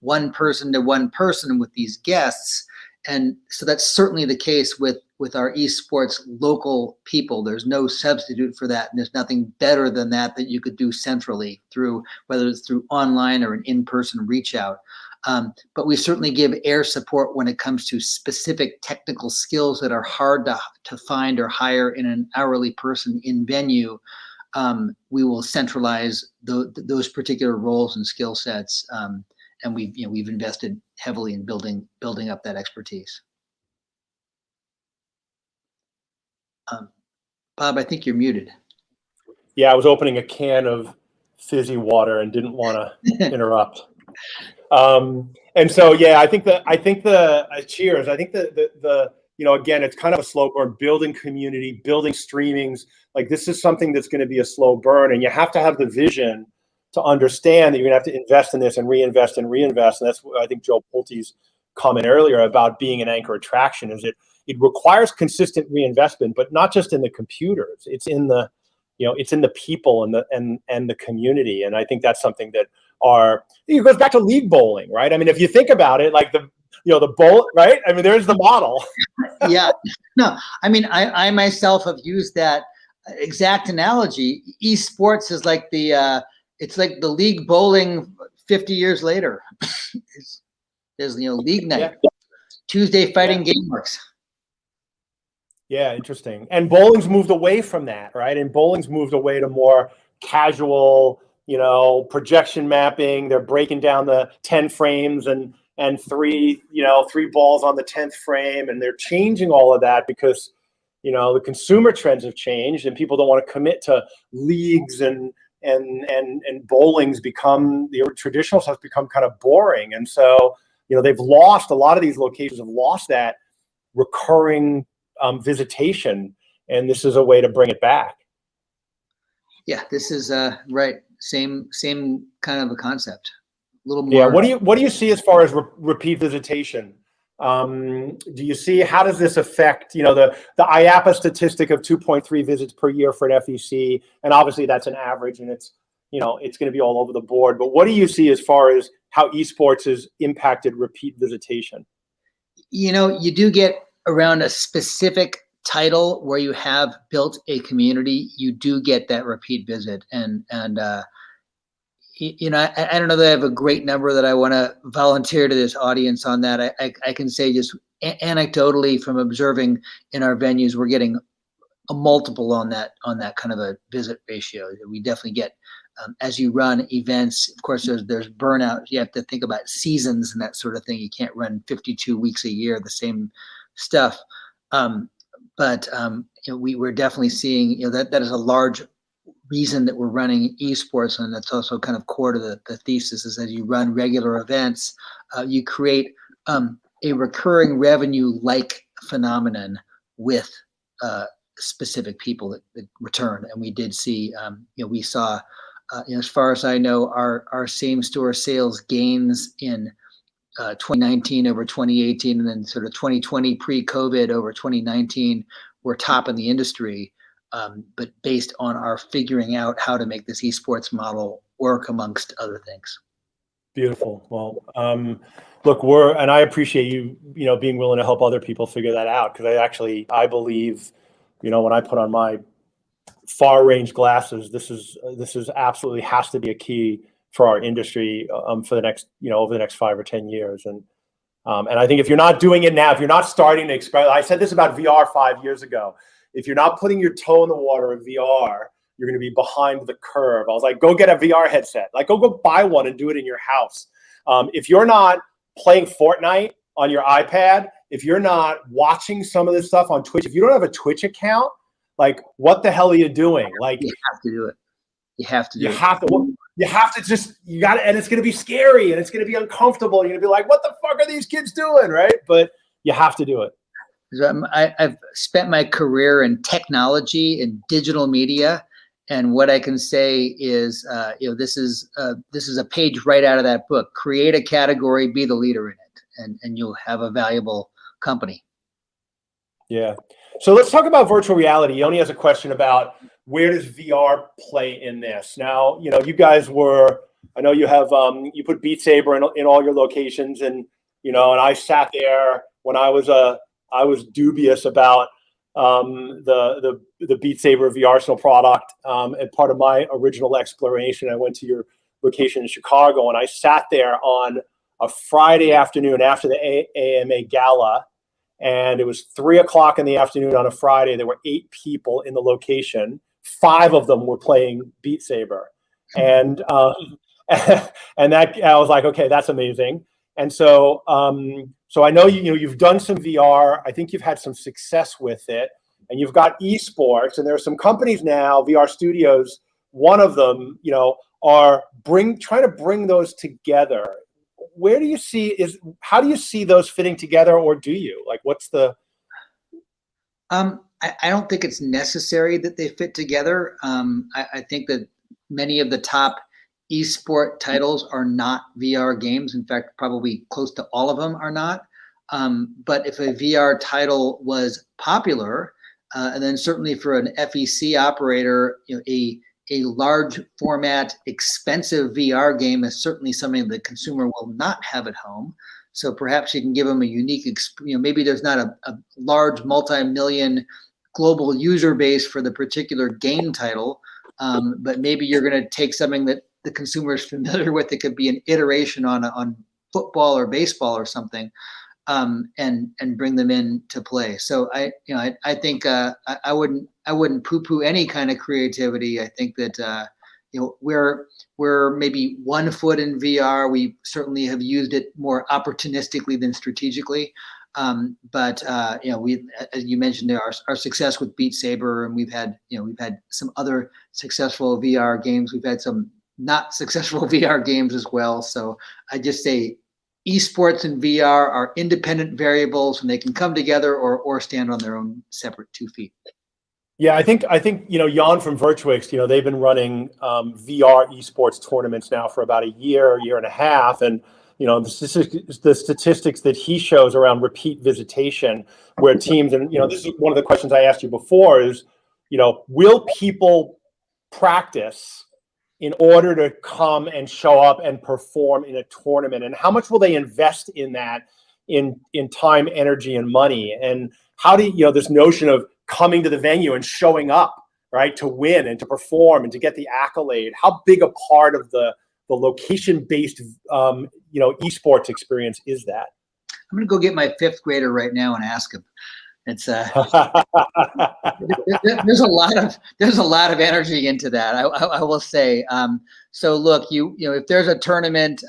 Speaker 3: one person to one person with these guests. And so that's certainly the case with our esports local people. There's no substitute for that. And there's nothing better than that you could do centrally through, whether it's through online or an in-person reach out. But we certainly give air support when it comes to specific technical skills that are hard to find or hire in an hourly person in venue. We will centralize those particular roles and skill sets. And we've invested heavily in building up that expertise. Bob, I think you're muted.
Speaker 1: Yeah, I was opening a can of fizzy water and didn't want to interrupt. And so, yeah, I think the cheers. I think the again, it's kind of a slow burn. Building community, building streamings. Like, this is something that's going to be a slow burn, and you have to have the vision to understand that you're going to have to invest in this and reinvest and reinvest. And that's what I think Joe Pulte's comment earlier about being an anchor attraction is it requires consistent reinvestment, but not just in the computers. It's in the it's in the people and the community. And I think that's something that it goes back to league bowling, right? I mean, if you think about it, like the bowl, right? I mean, there's the model.
Speaker 3: Yeah. No, I mean, I myself have used that exact analogy. Esports is like it's like the league bowling 50 years later. There's league night, yeah. Tuesday fighting game works.
Speaker 1: Yeah, interesting. And bowling's moved away from that, right? And bowling's moved away to more casual, projection mapping. They're breaking down the 10 frames and three balls on the 10th frame, and they're changing all of that because the consumer trends have changed, and people don't want to commit to leagues and bowling's become, the traditional stuff's become kind of boring. And so, they've lost, a lot of these locations have lost that recurring visitation, and this is a way to bring it back.
Speaker 3: Yeah, this is right. Same kind of a concept. A little more.
Speaker 1: Yeah. What do you see as far as repeat visitation? Do you see, how does this affect, the IAPA statistic of 2.3 visits per year for an FEC, and obviously that's an average, and it's going to be all over the board. But what do you see as far as how esports has impacted repeat visitation?
Speaker 3: You do get around a specific title where you have built a community, you do get that repeat visit, and I don't know that I have a great number that I want to volunteer to this audience on that. I can say just anecdotally from observing in our venues, we're getting a multiple on that kind of a visit ratio. We definitely get, as you run events, of course, there's burnout. You have to think about seasons and that sort of thing. You can't run 52 weeks a year, the same stuff. But we're definitely seeing, that is a large reason that we're running esports, and that's also kind of core to the thesis, is as you run regular events, you create a recurring revenue like phenomenon with specific people that return. And we did see, we saw, as far as I know, our same store sales gains in 2019 over 2018, and then sort of 2020 pre-COVID over 2019 were top in the industry. But based on our figuring out how to make this esports model work, amongst other things.
Speaker 1: Beautiful. Well, look, and I appreciate you, being willing to help other people figure that out, because I believe, when I put on my far range glasses, this is absolutely has to be a key for our industry for the next, over the next 5 or 10 years. And I think if you're not doing it now, if you're not starting to experiment, I said this about VR 5 years ago. If you're not putting your toe in the water of VR, you're going to be behind the curve. I was like, go get a VR headset. Like, go buy one and do it in your house. If you're not playing Fortnite on your iPad, if you're not watching some of this stuff on Twitch, if you don't have a Twitch account, like, what the hell are you doing? Like,
Speaker 3: you have to do it. You have to
Speaker 1: you got to, and it's going to be scary and it's going to be uncomfortable. You're going to be like, what the fuck are these kids doing? Right. But you have to do it.
Speaker 3: I've spent my career in technology and digital media, and what I can say is, this is a page right out of that book. Create a category, be the leader in it, and you'll have a valuable company.
Speaker 1: Yeah. So let's talk about virtual reality. Yoni has a question about, where does VR play in this? Now, you guys I know you have, you put Beat Saber in all your locations, and I sat there when I was dubious about the Beat Saber VR product. And part of my original exploration, I went to your location in Chicago, and I sat there on a Friday afternoon after the AMA Gala, and it was 3:00 in the afternoon on a Friday. There were 8 people in the location. 5 of them were playing Beat Saber, and and that, I was like, okay, that's amazing. And so, so I know you've done some VR. I think you've had some success with it, and you've got esports, and there are some companies now, VR studios. One of them, are trying to bring those together. How do you see those fitting together, or do you? Like, what's the?
Speaker 3: I don't think it's necessary that they fit together. I think that many of the top esport titles are not VR games. In fact, probably close to all of them are not. But if a VR title was popular, and then certainly for an FEC operator, a large format, expensive VR game is certainly something the consumer will not have at home. So perhaps you can give them a unique, maybe there's not a large multi-million global user base for the particular game title, but maybe you're going to take something that the consumer is familiar with. It could be an iteration on football or baseball or something, and bring them into play. So I think I wouldn't poo-poo any kind of creativity. I think that we're maybe 1 foot in VR. We certainly have used it more opportunistically than strategically. But we, as you mentioned, our success with Beat Saber, and we've had some other successful VR games. We've had some not successful VR games as well. So I just say esports and VR are independent variables and they can come together or stand on their own separate 2 feet.
Speaker 1: Yeah, I think Jan from Virtuix, they've been running VR esports tournaments now for about a year and a half, and the statistics that he shows around repeat visitation, where teams, and this is one of the questions I asked you before, is will people practice in order to come and show up and perform in a tournament, and how much will they invest in that in time, energy, and money, and how do this notion of coming to the venue and showing up, right, to win and to perform and to get the accolade, how big a part of the location-based esports experience is that?
Speaker 3: I'm gonna go get my 5th grader right now and ask him. It's there's a lot of energy into that. I will say. So look, if there's a tournament,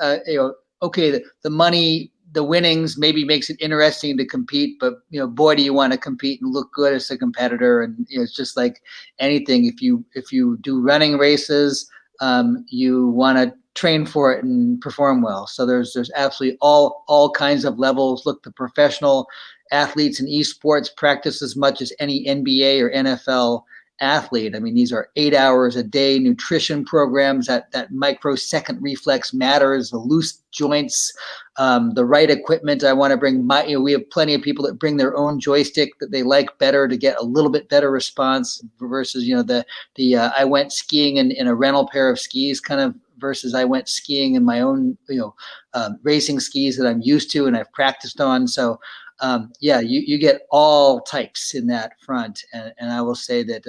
Speaker 3: okay, the money, the winnings maybe makes it interesting to compete, but boy, do you want to compete and look good as a competitor. And it's just like anything. If you do running races, you want to train for it and perform well. So there's absolutely all kinds of levels. Look, the professional athletes in esports practice as much as any NBA or NFL athlete. I mean, these are 8 hours a day nutrition programs. That microsecond reflex matters. The loose joints, the right equipment. I want to bring we have plenty of people that bring their own joystick that they like better to get a little bit better response versus the I went skiing in a rental pair of skis kind of versus I went skiing in my own racing skis that I'm used to and I've practiced on. So you get all types in that front, and I will say that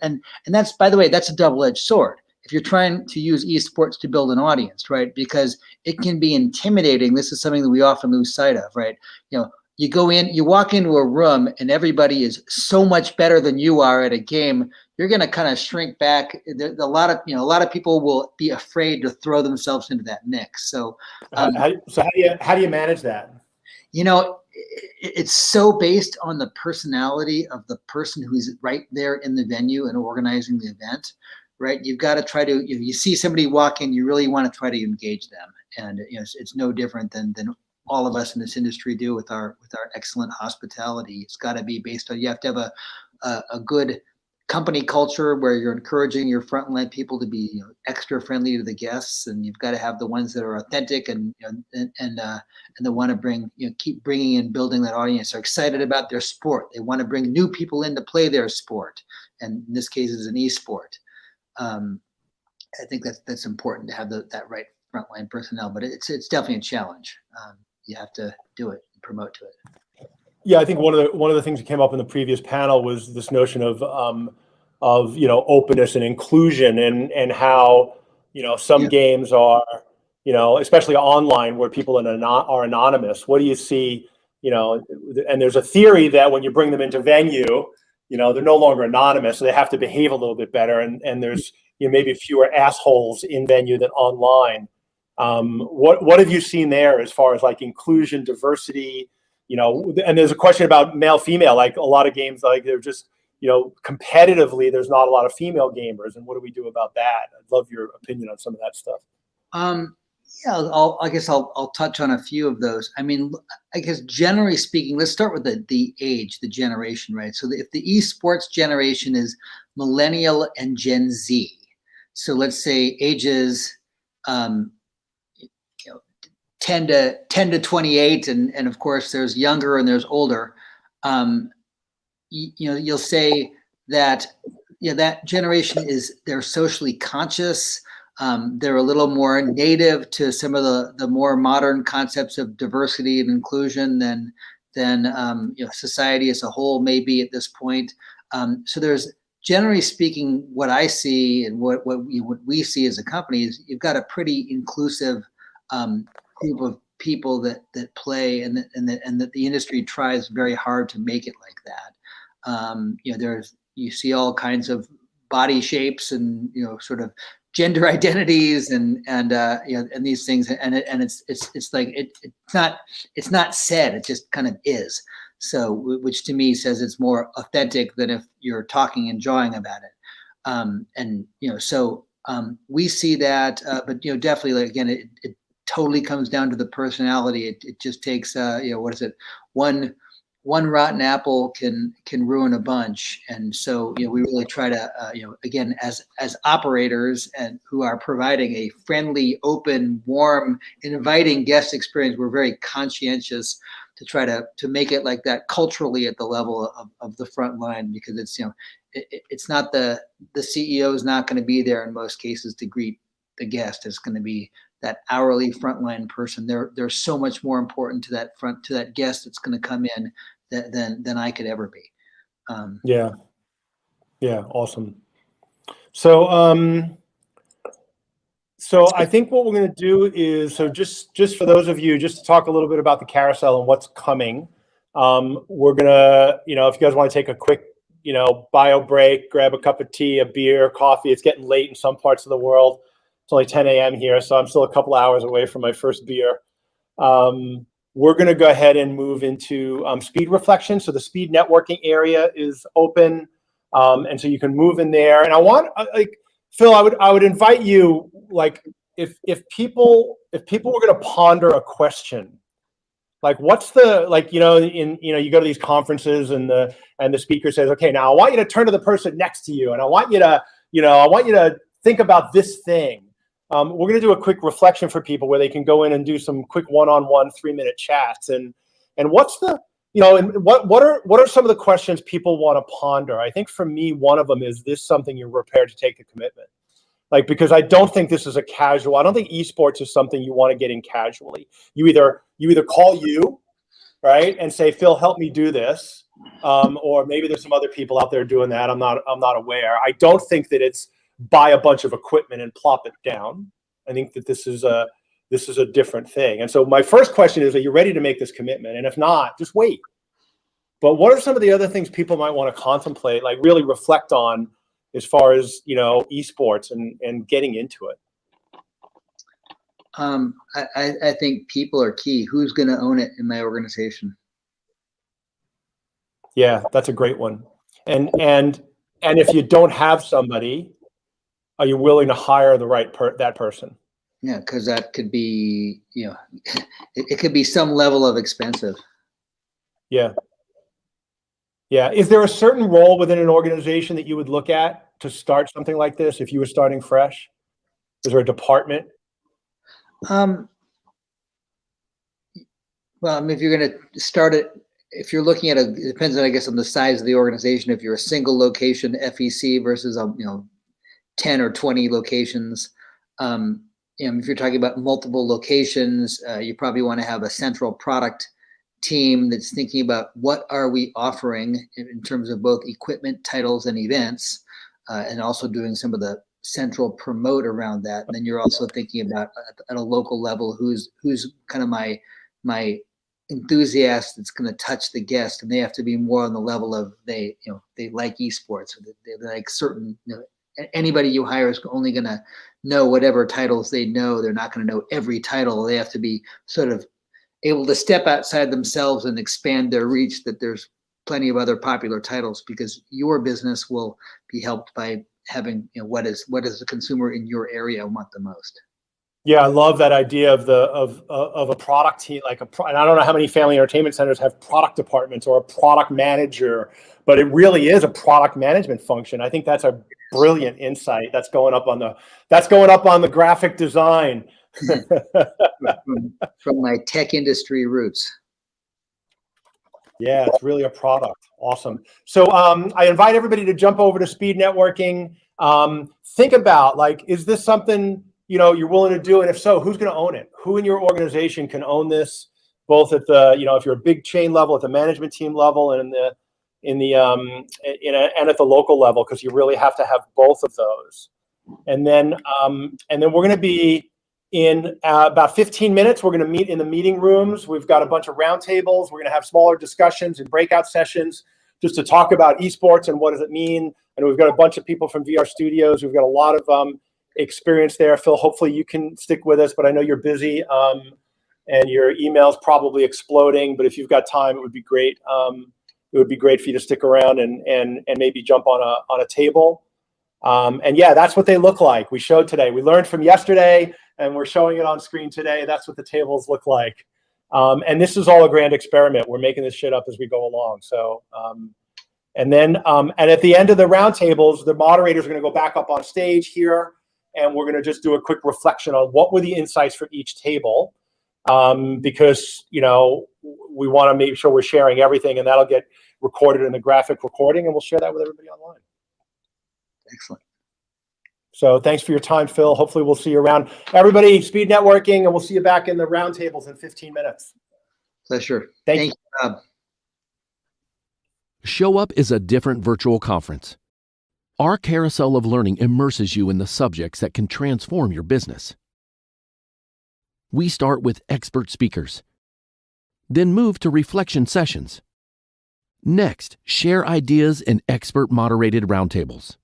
Speaker 3: and that's, by the way, that's a double-edged sword. If you're trying to use esports to build an audience, right? Because it can be intimidating. This is something that we often lose sight of, right? You walk into a room and everybody is so much better than you are at a game. You're going to kind of shrink back. A lot of people will be afraid to throw themselves into that mix. So,
Speaker 1: how do you manage that?
Speaker 3: It's so based on the personality of the person who's right there in the venue and organizing the event, right? You've got to try to, you see somebody walk in, you really want to try to engage them. And it's no different than all of us in this industry do with our excellent hospitality. It's got to be based on, you have to have a good company culture where you're encouraging your frontline people to be extra friendly to the guests, and you've got to have the ones that are authentic and they want to keep bringing and building that audience. They're excited about their sport. They want to bring new people in to play their sport, and in this case, it's an e-sport. I think that's important to have that right frontline personnel, but it's definitely a challenge. You have to do it and promote to it.
Speaker 1: Yeah, I think one of the things that came up in the previous panel was this notion of openness and inclusion, and how some games are especially online where people are anonymous. What do you see? And there's a theory that when you bring them into venue, they're no longer anonymous, so they have to behave a little bit better, and there's maybe fewer assholes in venue than online. What have you seen there as far as like inclusion, diversity? And there's a question about male, female, like a lot of games, like they're just, competitively, there's not a lot of female gamers. And what do we do about that? I'd love your opinion on some of that stuff.
Speaker 3: I guess I'll touch on a few of those. I mean, I guess generally speaking, let's start with the age, the generation, right? So if the esports generation is millennial and Gen Z, so let's say ages 10 to 28, and of course there's younger and there's older. You'll say that that generation they're socially conscious. They're a little more native to some of the more modern concepts of diversity and inclusion than society as a whole may be at this point. So there's, generally speaking, what I see and what we see as a company is you've got a pretty inclusive group of people that play, and that the industry tries very hard to make it like that. You see all kinds of body shapes and sort of gender identities and these things, and it's like it's not said, it just kind of is. So, which to me says it's more authentic than if you're talking and jawing about it. So we see that, but definitely, like, again, it totally comes down to the personality. It just takes, what is it? One rotten apple can ruin a bunch. And so, we really try to, again, as operators and who are providing a friendly, open, warm, inviting guest experience, we're very conscientious to try to make it like that culturally at the level of the front line, because it's not the CEO is not going to be there in most cases to greet the guest. It's going to be that hourly frontline person. They're so much more important to that guest that's going to come in than I could ever be.
Speaker 1: Yeah, awesome. So so I think what we're going to do is, so just for those of you, just to talk a little bit about the carousel and what's coming. We're gonna, if you guys want to take a quick, bio break, grab a cup of tea, a beer, coffee. It's getting late in some parts of the world. It's only 10 a.m. here, so I'm still a couple hours away from my first beer. We're going to go ahead and move into speed reflection. So the speed networking area is open, and so you can move in there. And I want, Phil, I would invite you, like, if people were going to ponder a question, like, what's the, like, you go to these conferences and the speaker says, okay, now I want you to turn to the person next to you, and I want you to think about this thing. We're going to do a quick reflection for people where they can go in and do some quick one-on-one 3-minute chats. And what's the, and what are some of the questions people want to ponder? I think for me, one of them is this something you're prepared to take the commitment? Like, because I don't think this is a casual, I don't think esports is something you want to get in casually. You either call you, right, and say, Phil, help me do this. Or maybe there's some other people out there doing that. I'm not aware. I don't think that it's buy a bunch of equipment and plop it down. I think that this is a different thing. And so my first question is, are you ready to make this commitment? And if not, just wait. But what are some of the other things people might want to contemplate, like really reflect on, as far as, esports and getting into it?
Speaker 3: I think people are key. Who's going to own it in my organization?
Speaker 1: Yeah, that's a great one. And if you don't have somebody, are you willing to hire the right that person?
Speaker 3: Yeah, because that could be, it could be some level of expensive.
Speaker 1: Yeah. Yeah. Is there a certain role within an organization that you would look at to start something like this if you were starting fresh? Is there a department?
Speaker 3: Well, I mean, if you're going to start it, if you're looking at it depends on, I guess, on the size of the organization. If you're a single location FEC versus 10 or 20 locations, if you're talking about multiple locations, you probably want to have a central product team that's thinking about what are we offering in terms of both equipment, titles, and events, and also doing some of the central promote around that. And then you're also thinking about at a local level, who's kind of my enthusiast that's going to touch the guest, and they have to be more on the level of they like esports, or they like certain, anybody you hire is only going to know whatever titles they know. They're not going to know every title. They have to be sort of able to step outside themselves and expand their reach, that there's plenty of other popular titles, because your business will be helped by having, what does the consumer in your area want the most.
Speaker 1: Yeah, I love that idea of a product team, and I don't know how many family entertainment centers have product departments or a product manager, but it really is a product management function. I think that's a brilliant insight. That's going up on the graphic design.
Speaker 3: from my tech industry roots.
Speaker 1: Yeah, it's really a product. Awesome. So I invite everybody to jump over to speed networking. Think about, like, is this something you're willing to do? And if so, who's going to own it? Who in your organization can own this, both at the, if you're a big chain level, at the management team level, and and at the local level, because you really have to have both of those. And then we're going to be in about 15 minutes. We're going to meet in the meeting rooms. We've got a bunch of roundtables. We're going to have smaller discussions and breakout sessions just to talk about esports and what does it mean. And we've got a bunch of people from VR Studios. We've got a lot of experience there. Phil, hopefully you can stick with us, but I know you're busy and your email's probably exploding. But if you've got time, it would be great. It would be great for you to stick around and maybe jump on a table. And yeah, that's what they look like. We showed today. We learned from yesterday, and we're showing it on screen today. That's what the tables look like. And this is all a grand experiment. We're making this shit up as we go along. So, and at the end of the roundtables, the moderators are going to go back up on stage here, and we're going to just do a quick reflection on what were the insights for each table, because we want to make sure we're sharing everything, and that'll get recorded in the graphic recording, and we'll share that with everybody online.
Speaker 3: Excellent.
Speaker 1: So thanks for your time, Phil. Hopefully we'll see you around. Everybody, speed networking, and we'll see you back in the roundtables in 15 minutes.
Speaker 3: Pleasure.
Speaker 1: Thank you.
Speaker 3: Rob.
Speaker 2: Showup is a different virtual conference. Our Carousel of Learning immerses you in the subjects that can transform your business. We start with expert speakers, then move to reflection sessions. Next, share ideas in expert moderated roundtables.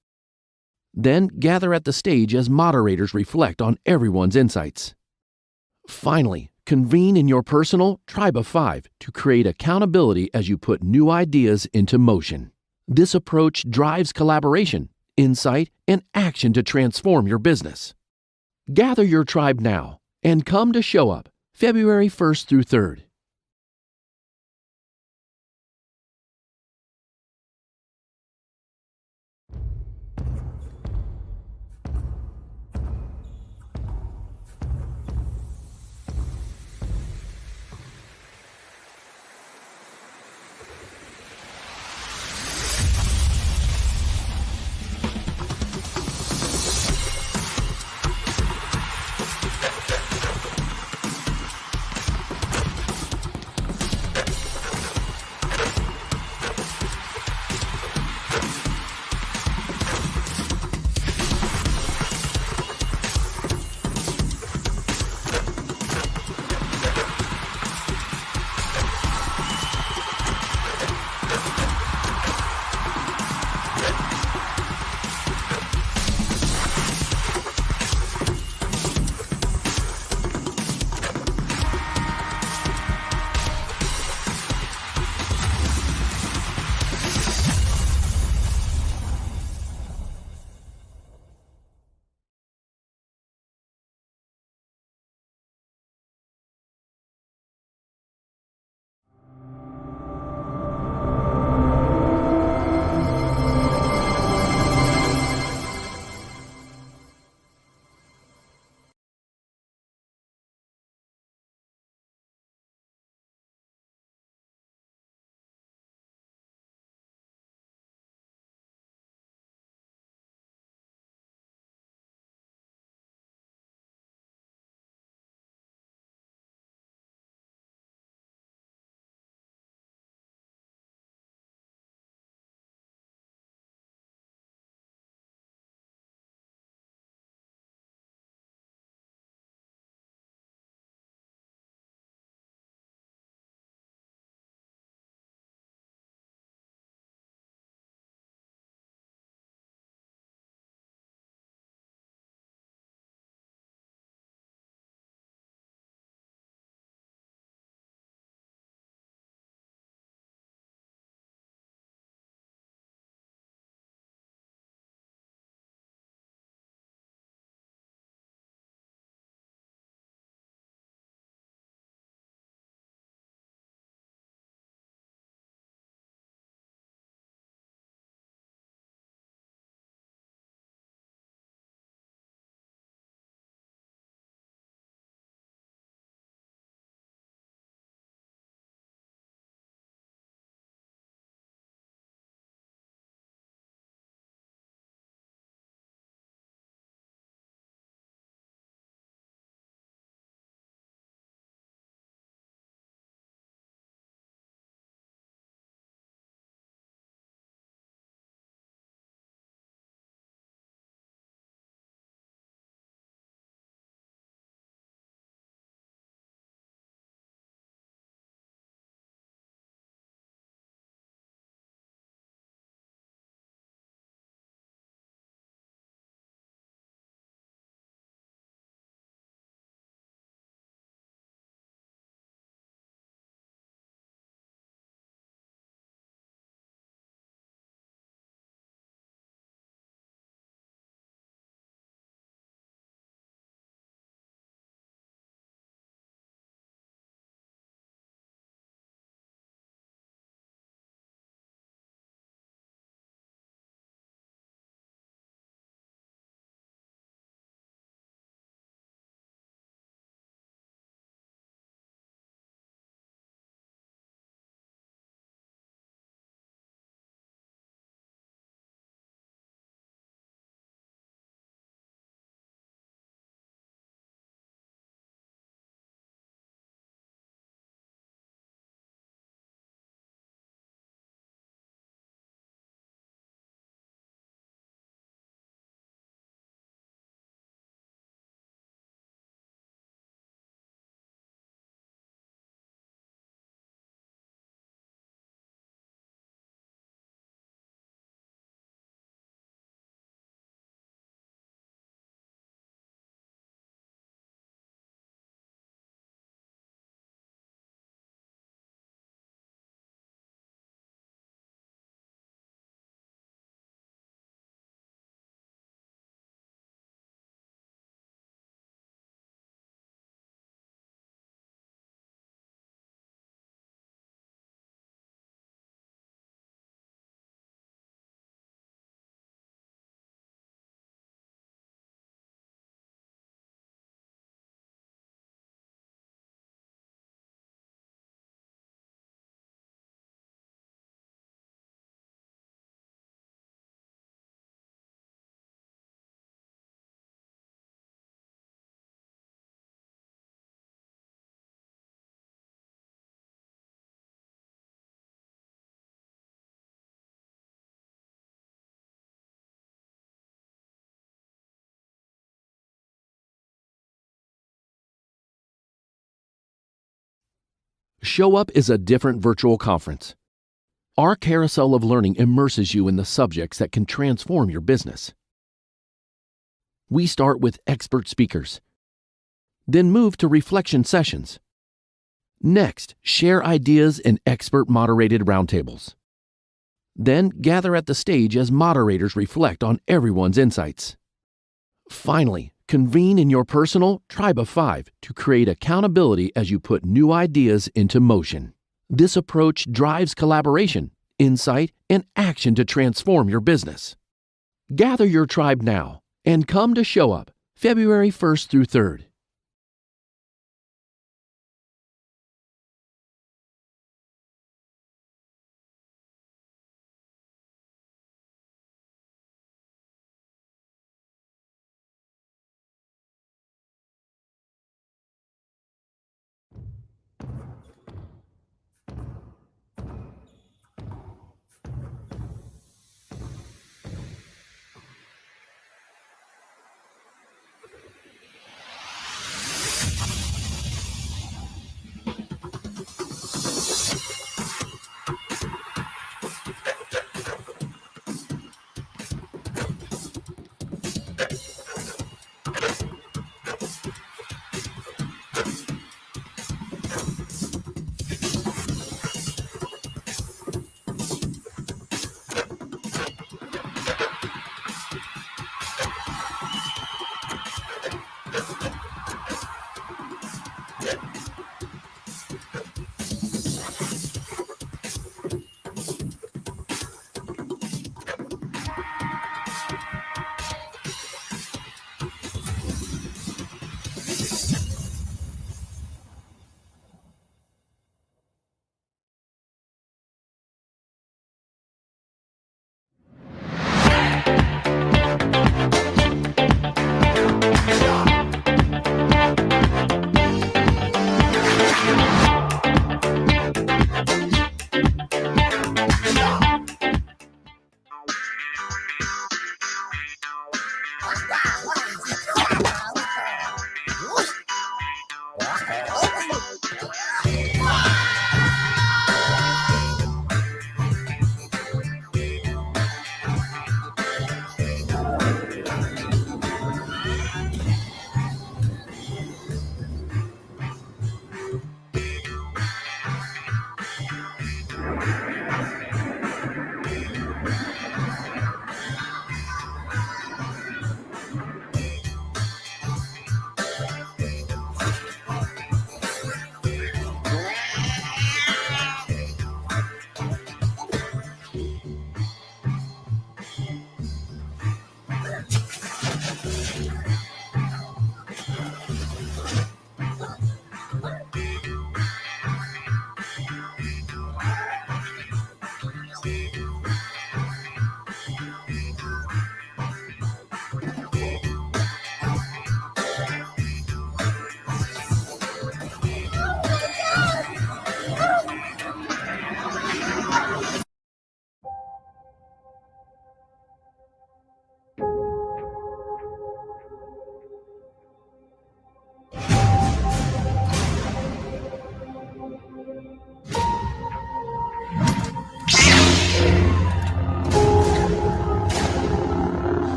Speaker 2: Then gather at the stage as moderators reflect on everyone's insights. Finally, convene in your personal Tribe of Five to create accountability as you put new ideas into motion. This approach drives collaboration, insight, and action to transform your business. Gather your tribe now and come to Showup February 1st through 3rd. Showup is a different virtual conference. Our Carousel of Learning immerses you in the subjects that can transform your business. We start with expert speakers, then move to reflection sessions. Next, share ideas in expert-moderated roundtables. Then gather at the stage as moderators reflect on everyone's insights. Finally, convene in your personal Tribe of Five to create accountability as you put new ideas into motion. This approach drives collaboration, insight, and action to transform your business. Gather your tribe now and come to Showup February 1st through 3rd.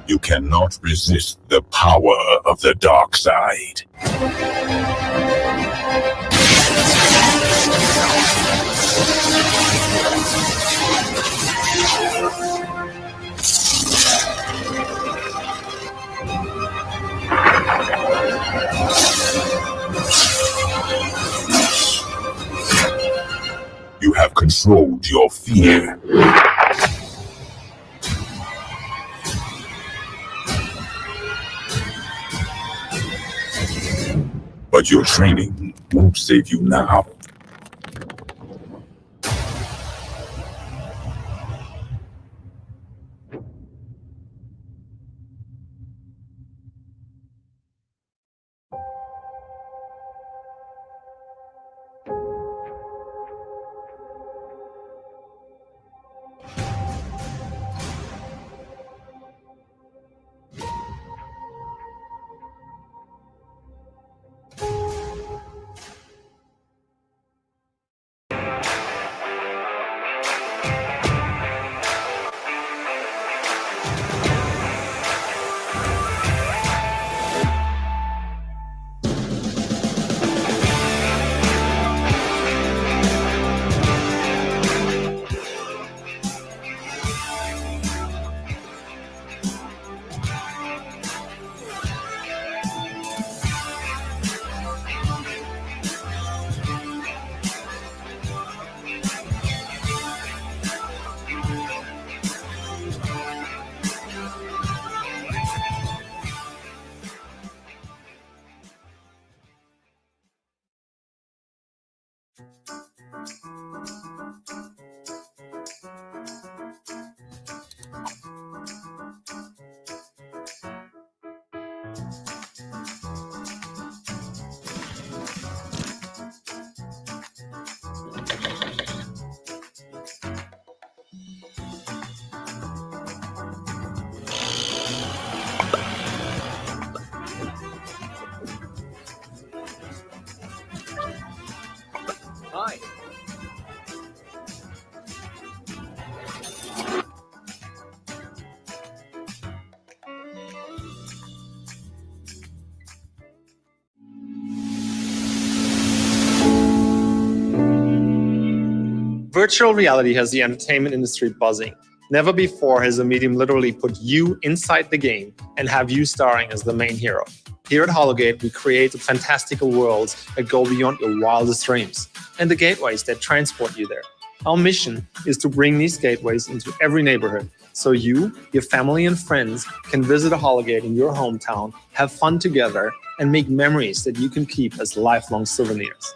Speaker 4: You cannot resist the power of the dark side. You have controlled your fear. But your training won't save you now.
Speaker 5: Virtual reality has the entertainment industry buzzing. Never before has a medium literally put you inside the game and have you starring as the main hero. Here at Hologate, we create fantastical worlds that go beyond your wildest dreams and the gateways that transport you there. Our mission is to bring these gateways into every neighborhood so you, your family, and friends can visit a Hologate in your hometown, have fun together, and make memories that you can keep as lifelong souvenirs.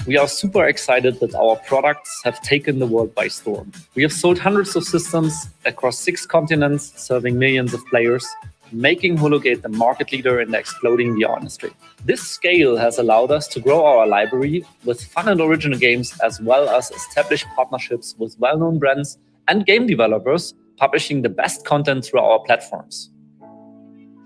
Speaker 6: We are super excited that our products have taken the world by storm. We have sold hundreds of systems across 6 continents, serving millions of players, making Hologate the market leader in the exploding VR industry. This scale has allowed us to grow our library with fun and original games, as well as establish partnerships with well-known brands and game developers, publishing the best content through our platforms.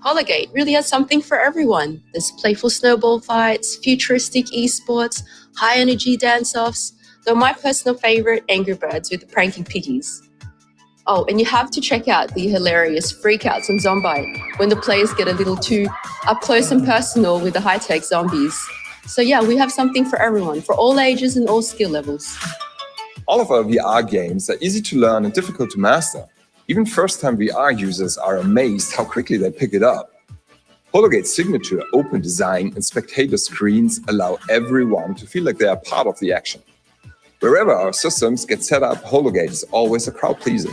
Speaker 7: Hologate really has something for everyone. There's playful snowball fights, futuristic esports, high-energy dance-offs, though my personal favorite, Angry Birds with the pranking piggies. Oh, and you have to check out the hilarious freakouts on Zombie when the players get a little too up close and personal with the high-tech zombies. So yeah, we have something for everyone, for all ages and all skill levels.
Speaker 8: All of our VR games are easy to learn and difficult to master. Even first-time VR users are amazed how quickly they pick it up. Hologate's signature open design and spectator screens allow everyone to feel like they are part of the action. Wherever our systems get set up, Hologate is always a crowd pleaser.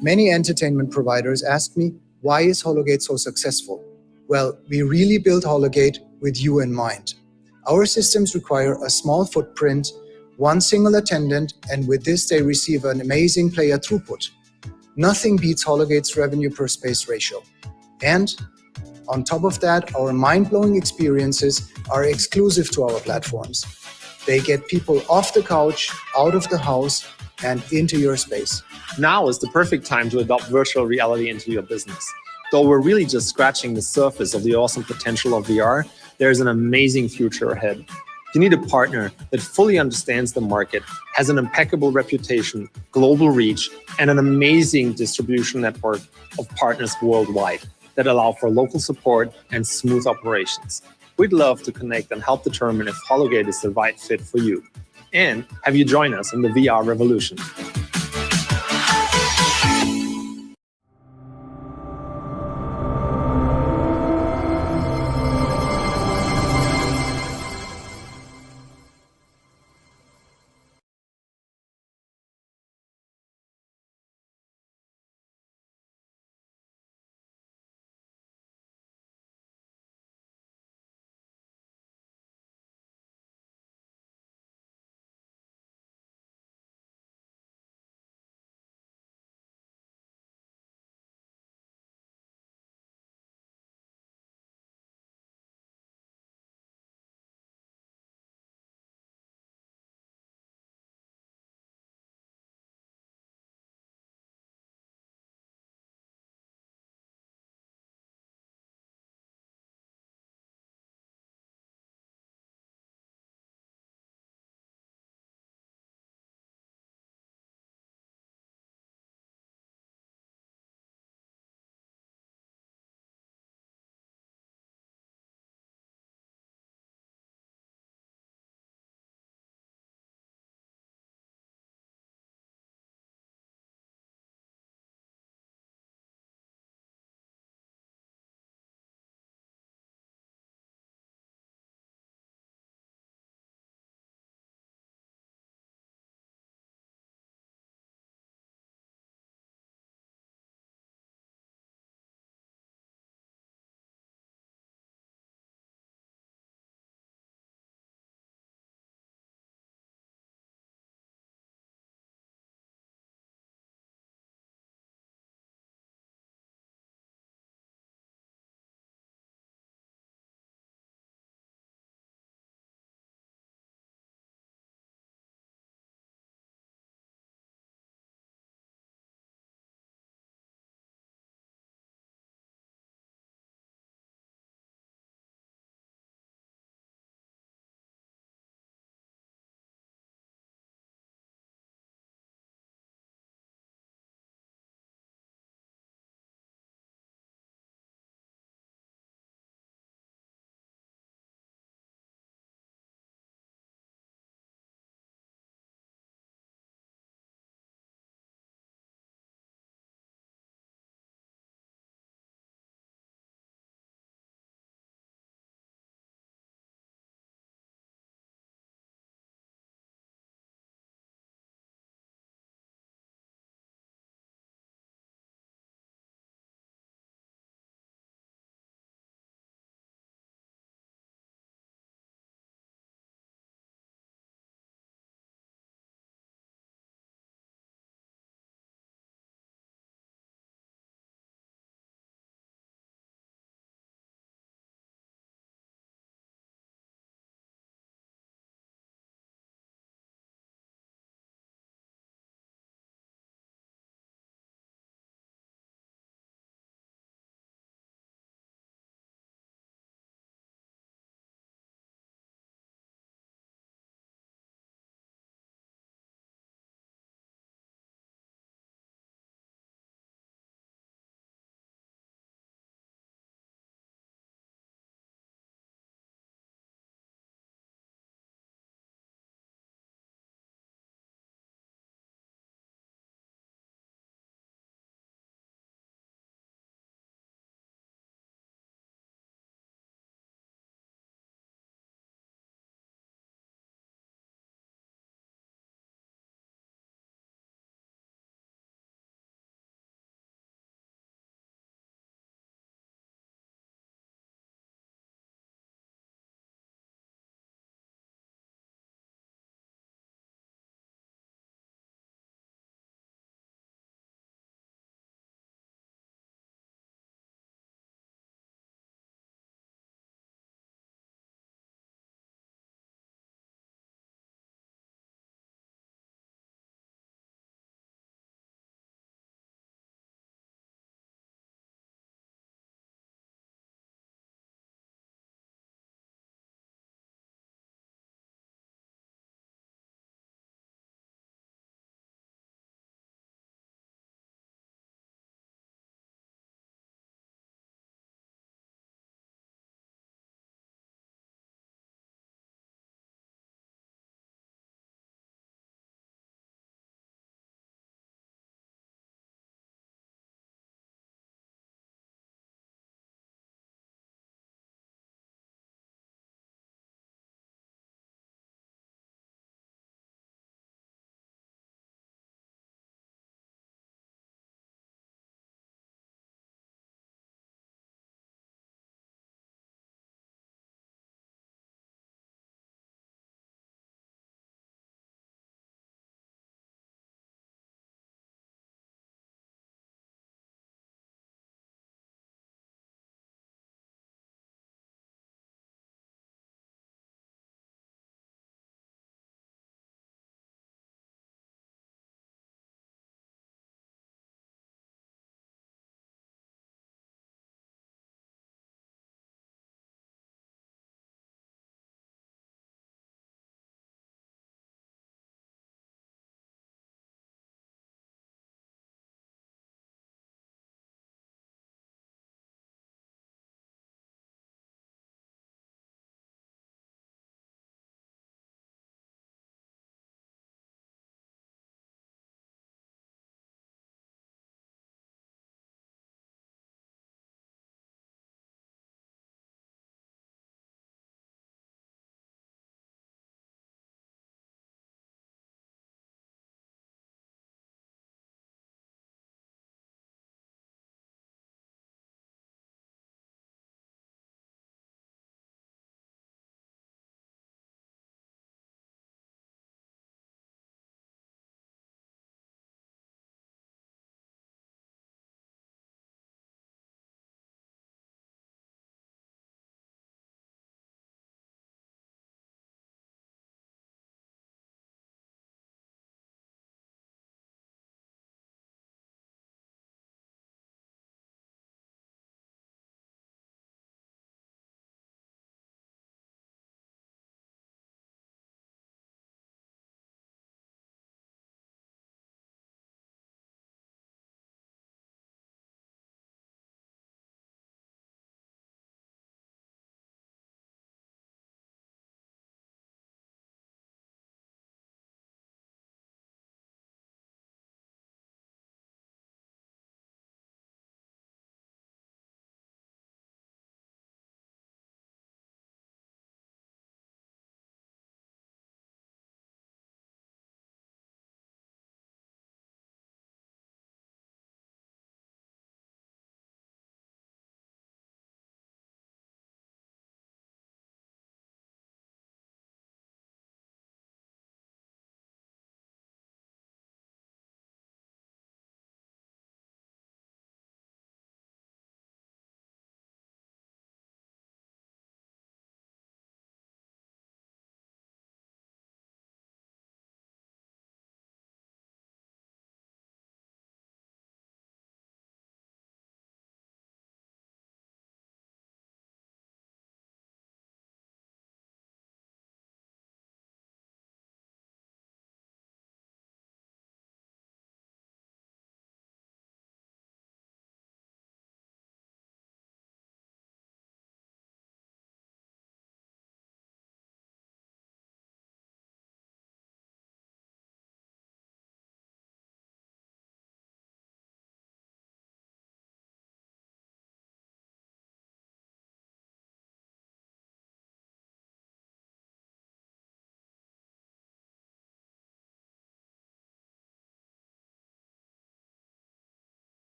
Speaker 9: Many entertainment providers ask me, why is Hologate so successful? Well, we really built Hologate with you in mind. Our systems require a small footprint, one single attendant, and with this they receive an amazing player throughput. Nothing beats Hologate's revenue per space ratio. And on top of that, our mind-blowing experiences are exclusive to our platforms. They get people off the couch, out of the house, and into your space.
Speaker 5: Now is the perfect time to adopt virtual reality into your business. Though we're really just scratching the surface of the awesome potential of VR, there's an amazing future ahead. You need a partner that fully understands the market, has an impeccable reputation, global reach, and an amazing distribution network of partners worldwide that allow for local support and smooth operations. We'd love to connect and help determine if Hologate is the right fit for you. And have you join us in the VR revolution.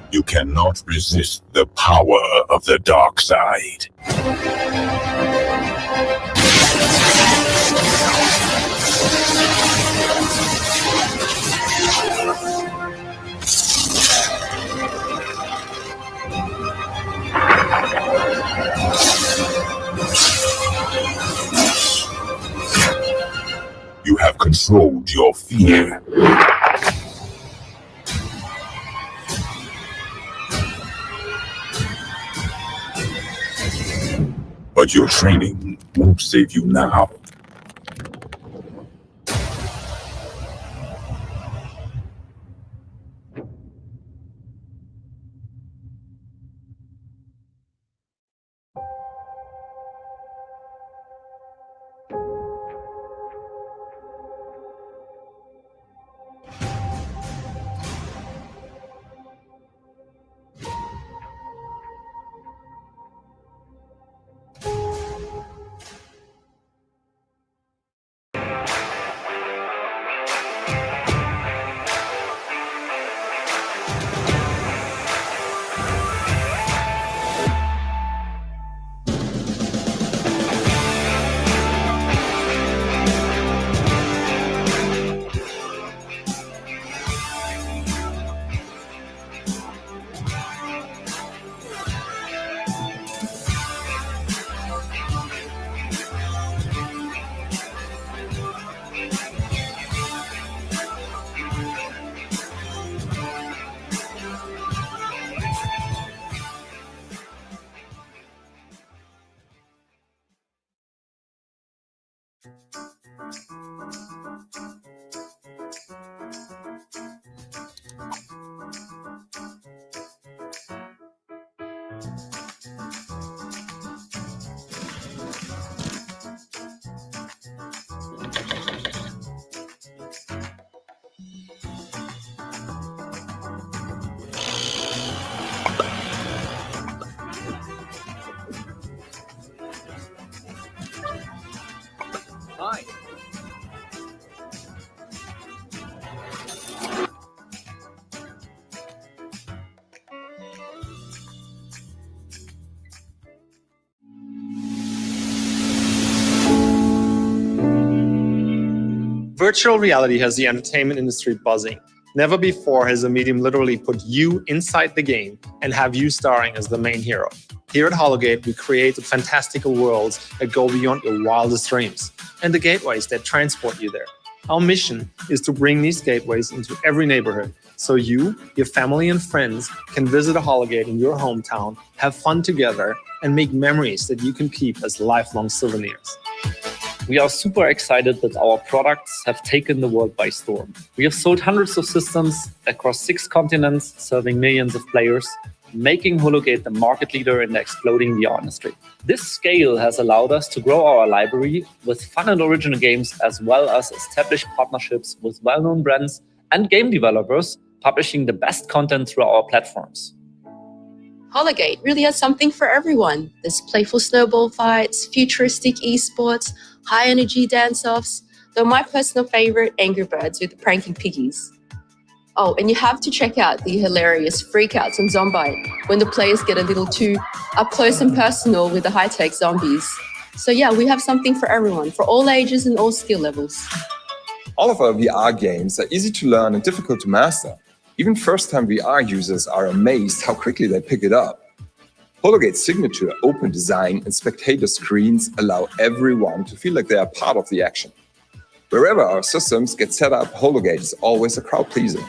Speaker 4: You cannot resist the power of the dark side. You have controlled your fear. But your training won't save you now.
Speaker 5: Hi. Virtual reality has the entertainment industry buzzing. Never before has a medium literally put you inside the game and have you starring as the main hero. Here at Hologate, we create fantastical worlds that go beyond your wildest dreams and the gateways that transport you there. Our mission is to bring these gateways into every neighborhood So you, your family and friends can visit a Hologate in your hometown, have fun together, and make memories that you can keep as lifelong souvenirs.
Speaker 6: We are super excited that our products have taken the world by storm. We have sold hundreds of systems across 6 continents, serving millions of players, making Hologate the market leader in the exploding VR industry. This scale has allowed us to grow our library with fun and original games, as well as establish partnerships with well-known brands and game developers, publishing the best content through our platforms.
Speaker 7: Hologate really has something for everyone. There's playful snowball fights, futuristic esports, high-energy dance-offs, though my personal favorite, Angry Birds with the pranking piggies. Oh, and you have to check out the hilarious freakouts on Zombite when the players get a little too up close and personal with the high-tech zombies. So yeah, we have something for everyone, for all ages and all skill levels.
Speaker 8: All of our VR games are easy to learn and difficult to master. Even first-time VR users are amazed how quickly they pick it up. Hologate's signature open design and spectator screens allow everyone to feel like they are part of the action. Wherever our systems get set up, Hologate is always a crowd pleaser.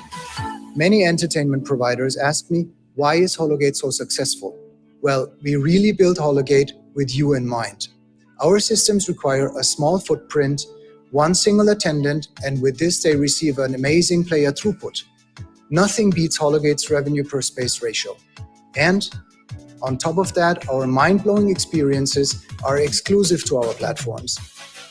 Speaker 9: Many entertainment providers ask me, why is Hologate so successful? Well, we really built Hologate with you in mind. Our systems require a small footprint, one single attendant, and with this they receive an amazing player throughput. Nothing beats Hologate's revenue per space ratio. And on top of that, our mind-blowing experiences are exclusive to our platforms.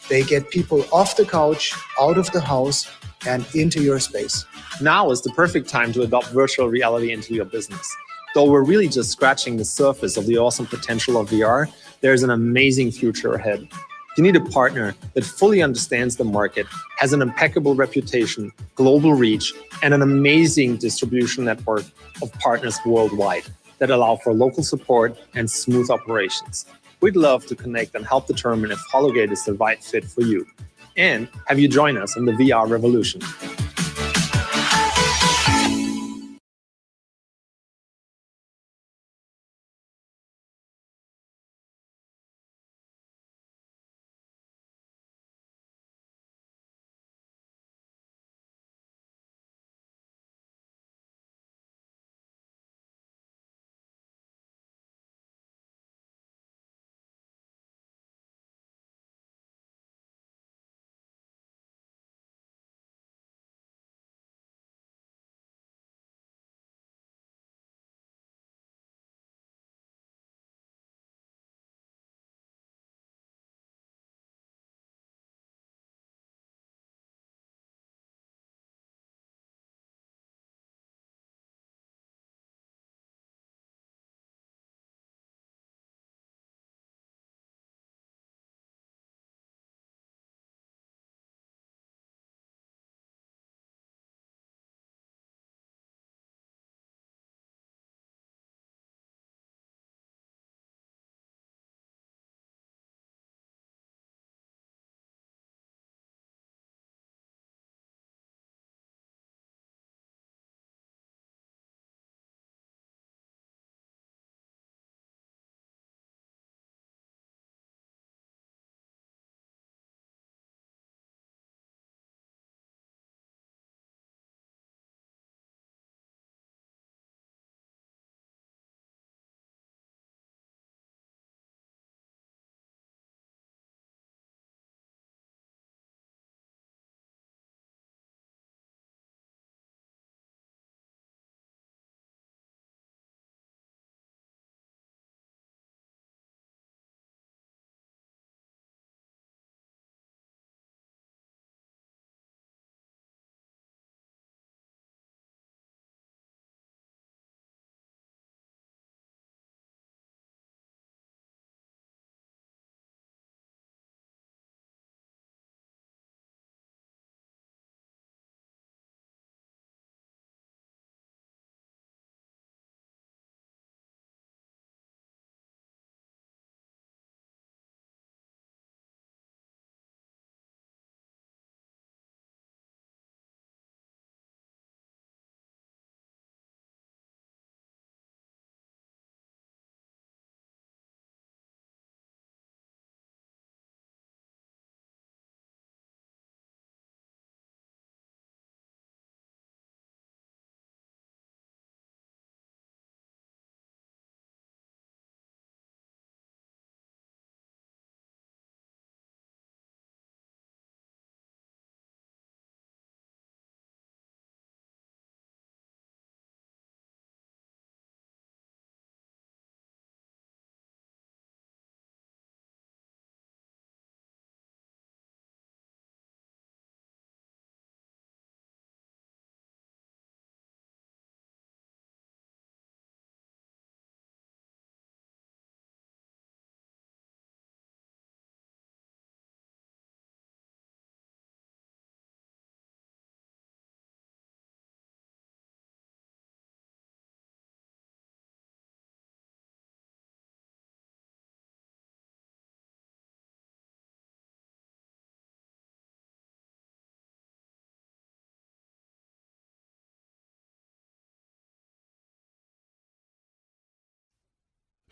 Speaker 9: They get people off the couch, out of the house, and into your space.
Speaker 5: Now is the perfect time to adopt virtual reality into your business. Though we're really just scratching the surface of the awesome potential of VR, there's an amazing future ahead. You need a partner that fully understands the market, has an impeccable reputation, global reach, and an amazing distribution network of partners worldwide that allow for local support and smooth operations. We'd love to connect and help determine if Hologate is the right fit for you. And have you join us in the VR revolution.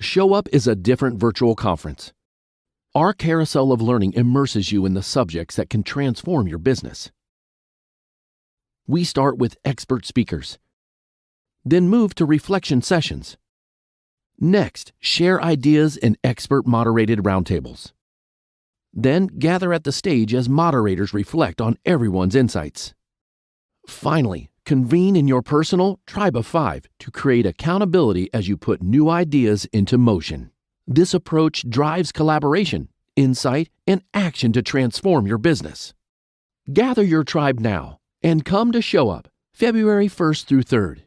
Speaker 2: Showup is a different virtual conference. Our Carousel of Learning immerses you in the subjects that can transform your business. We start with expert speakers, then move to reflection sessions. Next, share ideas in expert moderated roundtables. Then gather at the stage as moderators reflect on everyone's insights. Finally, convene in your personal tribe of 5 to create accountability as you put new ideas into motion. This approach drives collaboration, insight, and action to transform your business. Gather your tribe now and come to Showup February 1st through 3rd.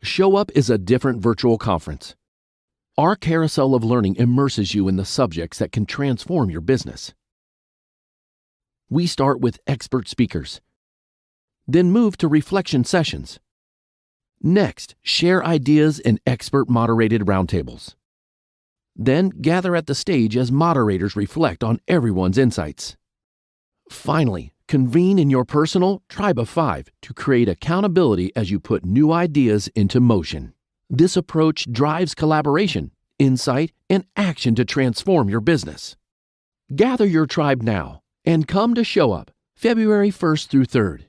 Speaker 2: Showup is a different virtual conference. Our Carousel of Learning immerses you in the subjects that can transform your business. We start with expert speakers, then move to reflection sessions. Next, share ideas in expert moderated roundtables. Then gather at the stage as moderators reflect on everyone's insights. Finally, convene in your personal tribe of 5 to create accountability as you put new ideas into motion. This approach drives collaboration, insight, and action to transform your business. Gather your tribe now and come to Showup February 1st through 3rd.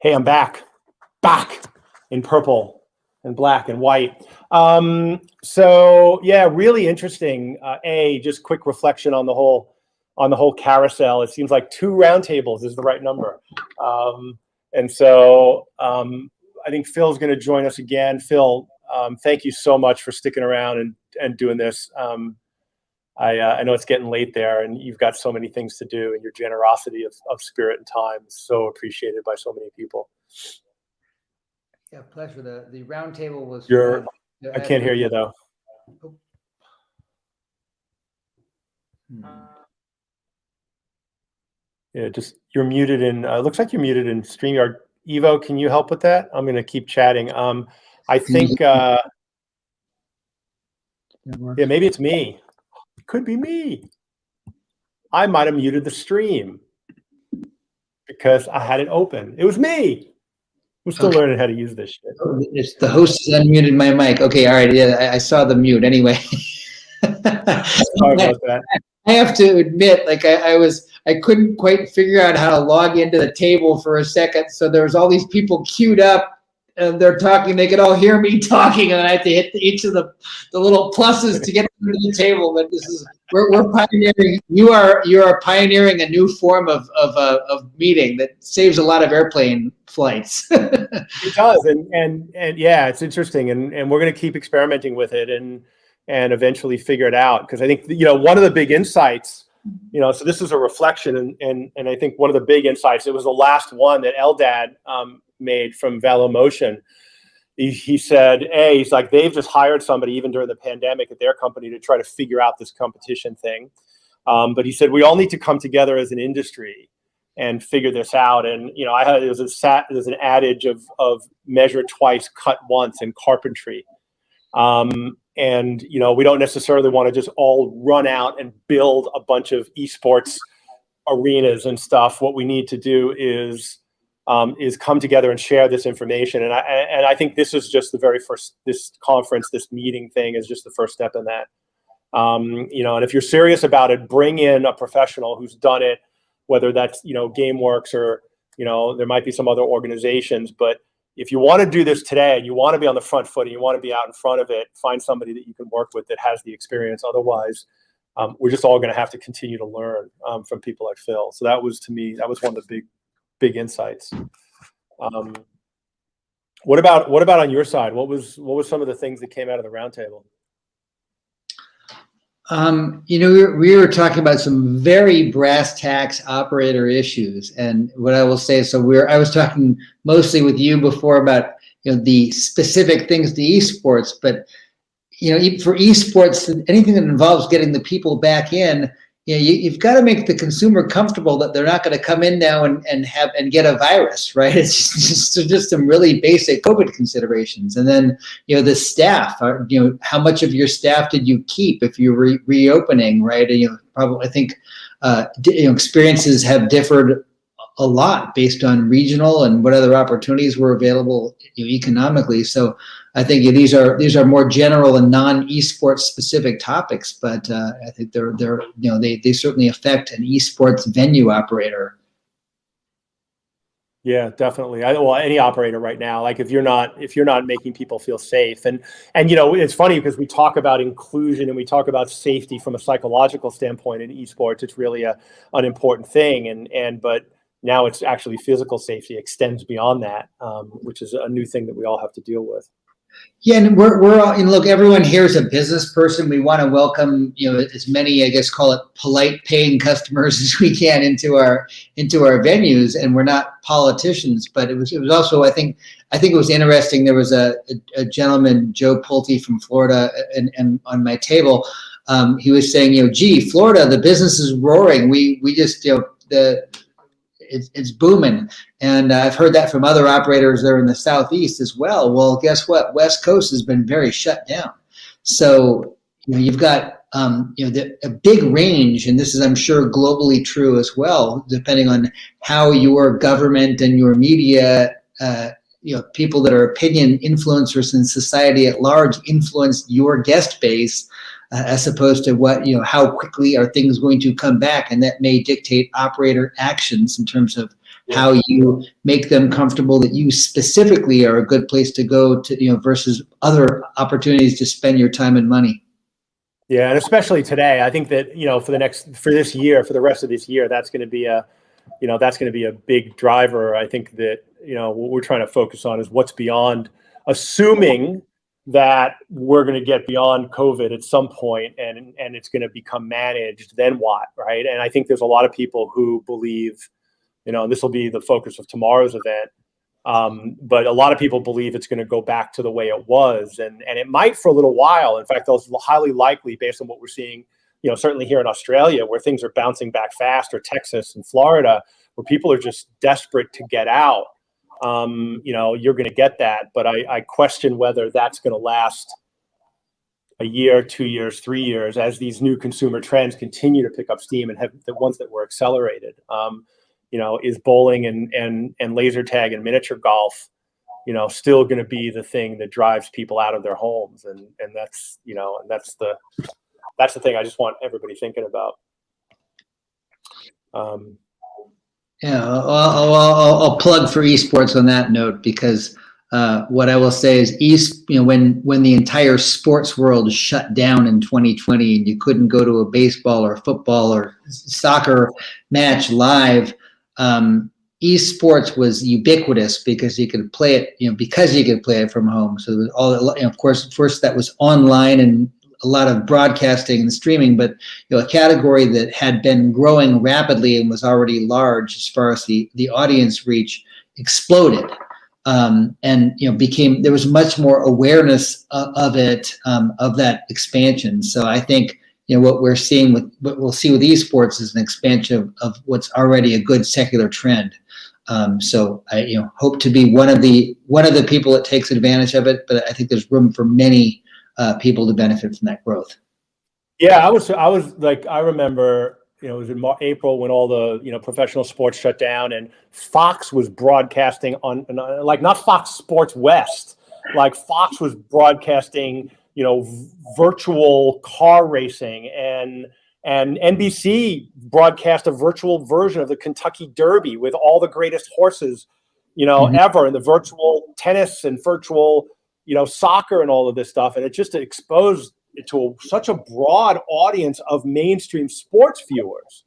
Speaker 1: Hey, I'm back in purple and black and white. So yeah, really interesting. Just quick reflection on the whole carousel. It seems like 2 roundtables is the right number. And so I think Phil's going to join us again. Phil, thank you so much for sticking around and doing this. I know it's getting late there, and you've got so many things to do, and your generosity of spirit and time is so appreciated by so many people.
Speaker 3: Yeah, pleasure. The roundtable was.
Speaker 1: I can't hear you though. Yeah, you're muted in. Looks like you're muted in StreamYard. Evo, can you help with that? I'm going to keep chatting. I think. Yeah, maybe it's me. It could be me. I might have muted the stream because I had it open. It was me. I'm still learning how to use this shit.
Speaker 3: It's the host has unmuted my mic. Okay, all right. Yeah, I saw the mute anyway.
Speaker 1: Sorry about that.
Speaker 3: I have to admit, like I couldn't quite figure out how to log into the table for a second. So there was all these people queued up, and they're talking. They could all hear me talking, and I had to hit each of the little pluses to get to the table. But we're pioneering. You are pioneering a new form of meeting that saves a lot of airplane flights.
Speaker 1: It does, and yeah, it's interesting, and we're going to keep experimenting with it and eventually figure it out, because I think one of the big insights, so this is a reflection, and I think one of the big insights, it was the last one that Eldad made from VeloMotion. He said, he's like, they've just hired somebody even during the pandemic at their company to try to figure out this competition thing, but he said we all need to come together as an industry and figure this out. And I heard there's an adage of measure twice, cut once in carpentry. And we don't necessarily want to just all run out and build a bunch of esports arenas and stuff. What we need to do is come together and share this information. And I think this is just the very first. This conference, this meeting thing, is just the first step in that. And if you're serious about it, bring in a professional who's done it, whether that's GameWorks or there might be some other organizations, but if you want to do this today and you want to be on the front foot and you want to be out in front of it, find somebody that you can work with that has the experience. Otherwise, we're just all going to have to continue to learn from people like Phil. So that was, to me, one of the big insights. What about on your side? What was some of the things that came out of the roundtable?
Speaker 3: We were talking about some very brass tacks operator issues, and what I will say, I was talking mostly with you before about the specific things to esports, but for esports, anything that involves getting the people back in, you've got to make the consumer comfortable that they're not going to come in now and get a virus, right? It's just some really basic COVID considerations. And then, the staff, how much of your staff did you keep if you're reopening, right? Probably, I think, experiences have differed a lot based on regional and what other opportunities were available economically. So I think these are more general and non-esports specific topics, but I think they certainly affect an esports venue operator.
Speaker 1: Yeah, definitely. Any operator right now, like if you're not making people feel safe, and it's funny because we talk about inclusion and we talk about safety from a psychological standpoint in esports. It's really an important thing, but now it's actually physical safety extends beyond that, which is a new thing that we all have to deal with.
Speaker 3: Yeah, and we're all, look, everyone here is a business person. We want to welcome, as many, I guess, call it polite paying customers as we can into our venues, and we're not politicians. But it was also, I think it was interesting. There was a gentleman, Joe Pulte from Florida, and on my table, he was saying, gee, Florida, the business is roaring. We just, it's booming. And I've heard that from other operators there in the Southeast as well. Well, guess what? West Coast has been very shut down. So, you've got, a big range, and this is, I'm sure, globally true as well, depending on how your government and your media, people that are opinion influencers in society at large influence your guest base, as opposed to how quickly are things going to come back, and that may dictate operator actions in terms of how you make them comfortable that you specifically are a good place to go to, versus other opportunities to spend your time and money.
Speaker 1: Yeah, and especially today, I think that, for the rest of this year, that's going to be a big driver. I think that, what we're trying to focus on is what's beyond, assuming that we're going to get beyond COVID at some point and it's going to become managed, then what, right? And I think there's a lot of people who believe, and this will be the focus of tomorrow's event, but a lot of people believe it's going to go back to the way it was, and it might for a little while. In fact, those highly likely, based on what we're seeing, certainly here in Australia, where things are bouncing back fast, or Texas and Florida, where people are just desperate to get out. You're going to get that, but I question whether that's going to last a year, 2 years, 3 years, as these new consumer trends continue to pick up steam and have the ones that were accelerated. Is bowling and laser tag and miniature golf, still going to be the thing that drives people out of their homes, and that's the thing I just want everybody thinking about.
Speaker 3: Yeah, I'll plug for esports on that note, because what I will say is when the entire sports world shut down in 2020 and you couldn't go to a baseball or football or soccer match live, esports was ubiquitous because you could play it, from home. So there was of course, first that was online and a lot of broadcasting and streaming, but a category that had been growing rapidly and was already large as far as the audience reach exploded, and there was much more awareness of it, of that expansion. So I think what we'll see with esports is an expansion of what's already a good secular trend. So I hope to be one of the people that takes advantage of it, but I think there's room for many people to benefit from that growth.
Speaker 1: Yeah, I remember, it was in April when all the, professional sports shut down, and Fox was broadcasting on, like, not Fox Sports West, like Fox was broadcasting, virtual car racing, and NBC broadcast a virtual version of the Kentucky Derby with all the greatest horses, ever, and the virtual tennis and virtual, soccer and all of this stuff. And it just exposed it to such a broad audience of mainstream sports viewers.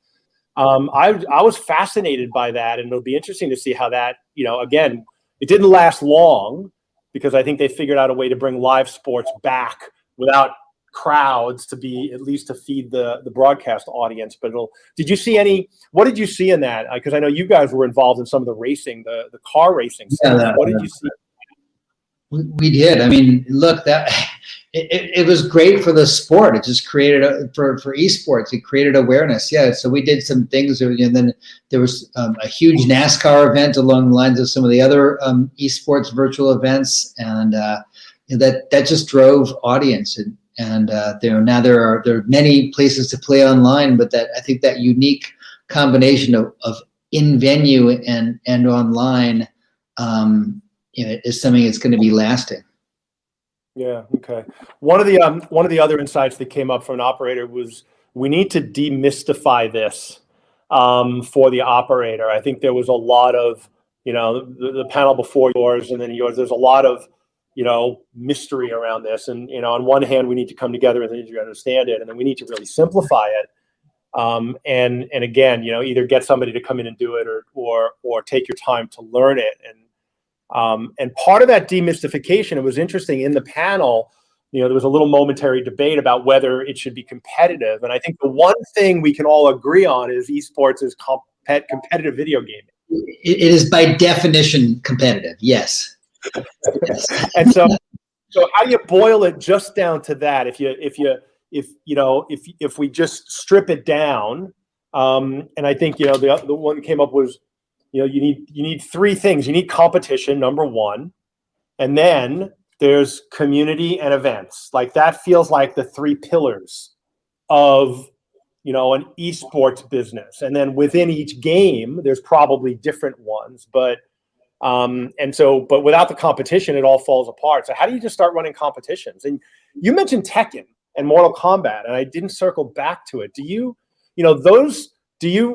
Speaker 1: I was fascinated by that, and it'll be interesting to see how that, again, it didn't last long, because I think they figured out a way to bring live sports back without crowds, to be at least to feed the broadcast audience. But what did you see in that? Because I know you guys were involved in some of the racing, the car racing stuff. What did you see?
Speaker 3: We did. I mean, look, that it was great for the sport. It just created for esports. It created awareness. Yeah. So we did some things, and then there was a huge NASCAR event along the lines of some of the other esports virtual events, and that just drove audience. And now there are many places to play online, but I think that unique combination of in venue and online, is something that's going to be lasting.
Speaker 1: Yeah. Okay. One of the other insights that came up from an operator was, we need to demystify this for the operator. I think there was a lot of, the panel before yours and then yours, there's a lot of, mystery around this. And, on one hand, we need to come together and need to understand it, and then we need to really simplify it. And again, either get somebody to come in and do it, or take your time to learn it. And part of that demystification, it was interesting in the panel, there was a little momentary debate about whether it should be competitive. And I think the one thing we can all agree on is esports is competitive video gaming.
Speaker 3: It is by definition competitive. Yes. Yes.
Speaker 1: And so how do you boil it just down to that? If we just strip it down, and I think, the one that came up was, you need three things. You need competition, number one, and then there's community and events. Like, that feels like the three pillars of, an esports business. And then within each game, there's probably different ones, but without the competition, it all falls apart. So how do you just start running competitions? And you mentioned Tekken and Mortal Kombat, and I didn't circle back to it. Do you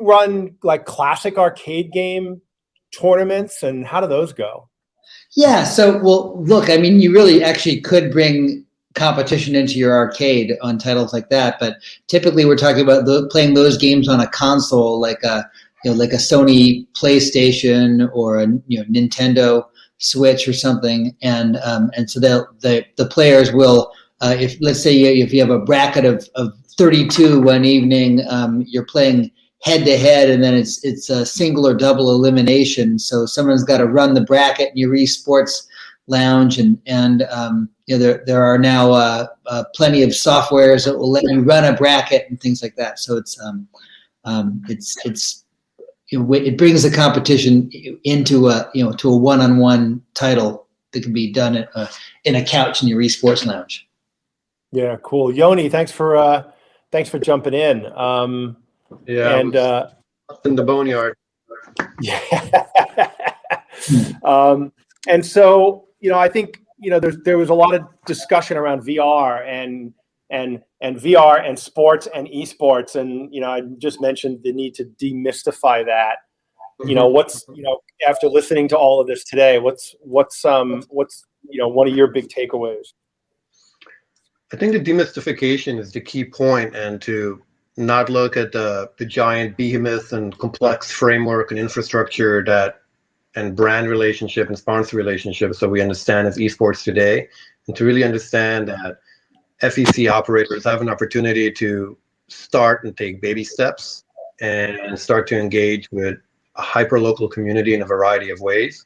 Speaker 1: run like classic arcade game tournaments, and how do those go?
Speaker 3: Yeah. So, well, look, I mean, you really actually could bring competition into your arcade on titles like that, but typically we're talking about playing those games on a console, like a Sony PlayStation or a Nintendo Switch or something, and so the players will, if let's say if you have a bracket of 32 one evening, you're playing head to head, and then it's a single or double elimination. So someone's got to run the bracket in your esports lounge, and there are now plenty of softwares that will let you run a bracket and things like that. So it brings the competition into to a one-on-one title that can be done in a couch in your esports lounge.
Speaker 1: Yeah, cool. Yoni, thanks for jumping in.
Speaker 10: Yeah,
Speaker 1: and
Speaker 10: in the boneyard.
Speaker 1: Yeah. And so, I think, there was a lot of discussion around VR and VR and sports and esports. And, I just mentioned the need to demystify that. What's, after listening to all of this today, what's one of your big takeaways?
Speaker 10: I think the demystification is the key point, and to not look at the giant behemoth and complex framework and infrastructure and brand relationship and sponsor relationships that we understand as esports today, and to really understand that FEC operators have an opportunity to start and take baby steps and start to engage with a hyper-local community in a variety of ways,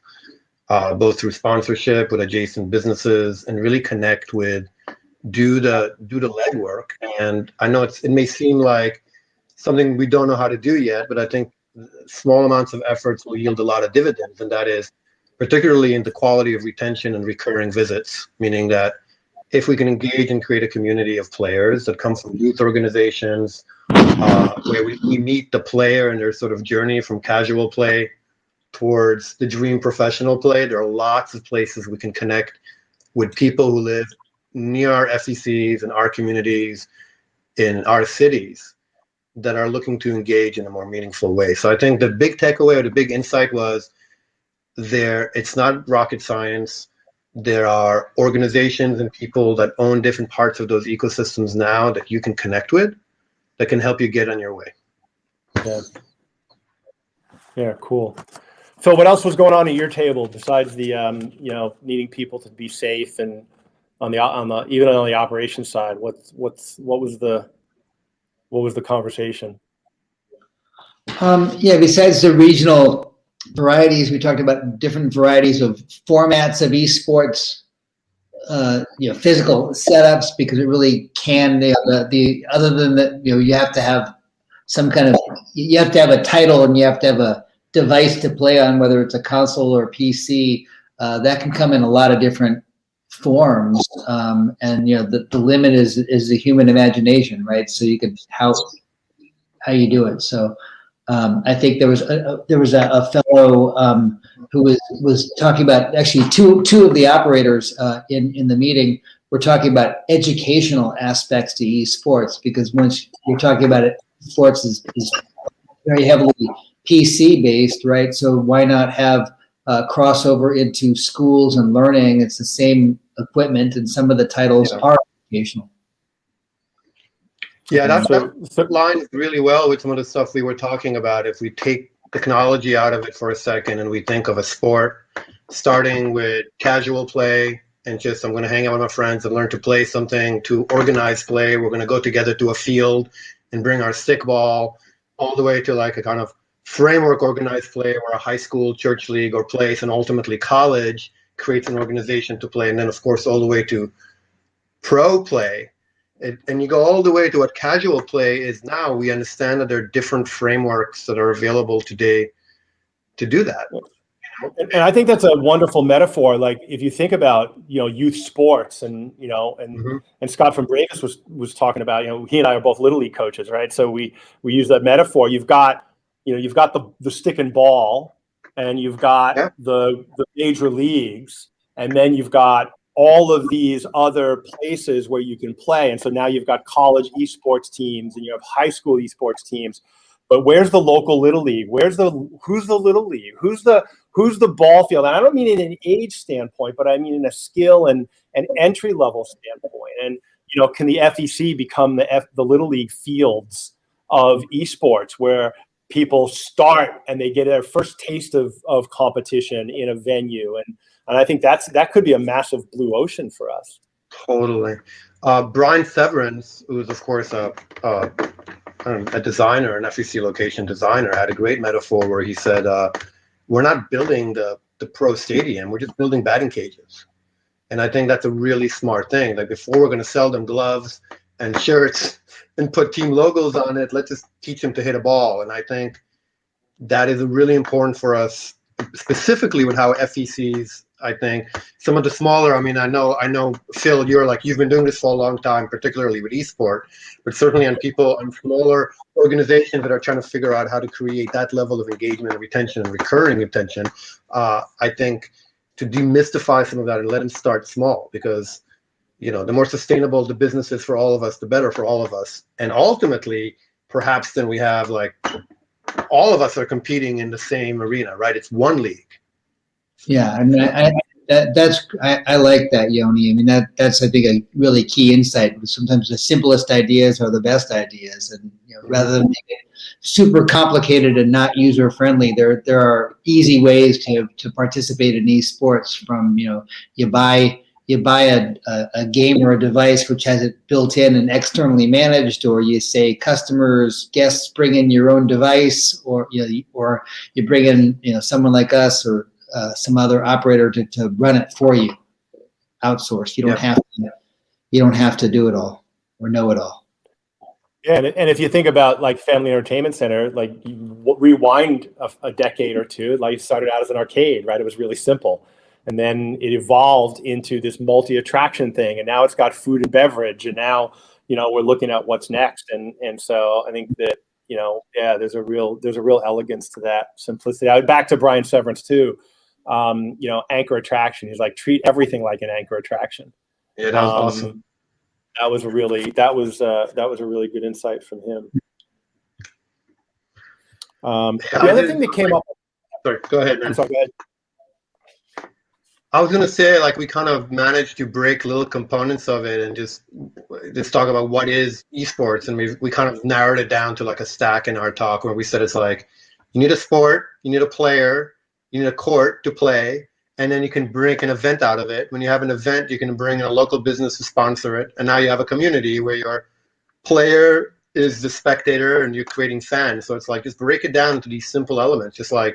Speaker 10: both through sponsorship with adjacent businesses, and really connect with, do the legwork. And I know it may seem like something we don't know how to do yet, but I think small amounts of efforts will yield a lot of dividends, and that is particularly in the quality of retention and recurring visits, meaning that if we can engage and create a community of players that come from youth organizations, where we meet the player and their sort of journey from casual play towards the dream professional play, there are lots of places we can connect with people who live near our FECs and our communities in our cities that are looking to engage in a more meaningful way. So I think the big takeaway or the big insight was it's not rocket science. There are organizations and people that own different parts of those ecosystems now that you can connect with that can help you get on your way.
Speaker 1: Yeah, cool. So what else was going on at your table besides the needing people to be safe, and even on the operations side, what was the conversation?
Speaker 3: Besides the regional varieties, we talked about different varieties of formats of esports, physical setups, because it really can, other than that, you have to have you have to have a title, and you have to have a device to play on, whether it's a console or PC. That can come in a lot of different forms, and the limit is the human imagination, right? So you can how you do it. So I think there was a fellow who was talking about, actually two of the operators in the meeting were talking about educational aspects to esports, because once you're talking about it, sports is very heavily PC based, right? So why not have crossover into schools and learning? It's the same equipment, and some of the titles are educational.
Speaker 10: Yeah, that lines really well with some of the stuff we were talking about. If we take technology out of it for a second and we think of a sport, starting with casual play and just, I'm going to hang out with my friends and learn to play something, to organized play, we're going to go together to a field and bring our stick ball, all the way to like a kind of framework organized play where a high school, church league, or place, and ultimately college creates an organization to play. And then, of course, all the way to pro play. And you go all the way to what casual play is now. We understand that there are different frameworks that are available today to do that.
Speaker 1: And I think that's a wonderful metaphor. Like, if you think about, youth sports, and Scott from Bravis was talking about, he and I are both Little League coaches, right? So we use that metaphor. You've got the stick and ball, and you've got the major leagues, and then you've got all of these other places where you can play. And so now you've got college esports teams, and you have high school esports teams, but where's the local little league? Who's the little league? Who's the ball field? And I don't mean in an age standpoint, but I mean in a skill and an entry level standpoint. And can the FEC become the little league fields of esports, where people start and they get their first taste of competition in a venue? And I think that could be a massive blue ocean for us.
Speaker 10: Totally. Brian Severance, who is of course a designer, an FEC location designer, had a great metaphor where he said, we're not building the pro stadium, we're just building batting cages. And I think that's a really smart thing. Like, before we're going to sell them gloves and shirts and put team logos on it, let's just teach them to hit a ball. And I think that is really important for us, specifically with how FECs, I think some of the smaller, I mean, I know Phil, you've been doing this for a long time, particularly with esport, but certainly on smaller organizations that are trying to figure out how to create that level of engagement and retention and recurring attention. I think to demystify some of that and let them start small, because the more sustainable the business is for all of us, the better for all of us. And ultimately, perhaps then we have all of us are competing in the same arena, right? It's one league.
Speaker 3: Yeah, I mean, I like that, Yoni. I mean, that's I think a really key insight. Sometimes the simplest ideas are the best ideas, and rather than make it super complicated and not user friendly, there are easy ways to participate in esports. From you buy a game or a device which has it built in and externally managed, or you say guests bring in your own device, or you bring in someone like us or some other operator to run it for you, outsourced. You don't have to do it all or know it all.
Speaker 1: Yeah, and if you think about Family Entertainment Center, you rewind a decade or two, it started out as an arcade, right? It was really simple, and then it evolved into this multi-attraction thing, and now it's got food and beverage, and now we're looking at what's next, and so I think that there's a real elegance to that simplicity. Back to Brian Severance too. Anchor attraction. He's like, treat everything like an anchor attraction.
Speaker 10: Yeah, that was awesome.
Speaker 1: That was a really good insight from him. The other thing that came up.
Speaker 10: Sorry, go ahead, man.
Speaker 1: I'm sorry, go ahead.
Speaker 10: I was gonna say, we kind of managed to break little components of it and just talk about what is esports, and we kind of narrowed it down to a stack in our talk, where we said it's you need a sport, you need a player, you need a court to play, and then you can bring an event out of it. When you have an event, you can bring in a local business to sponsor it, and now you have a community where your player is the spectator and you're creating fans. So it's just break it down to these simple elements. Just I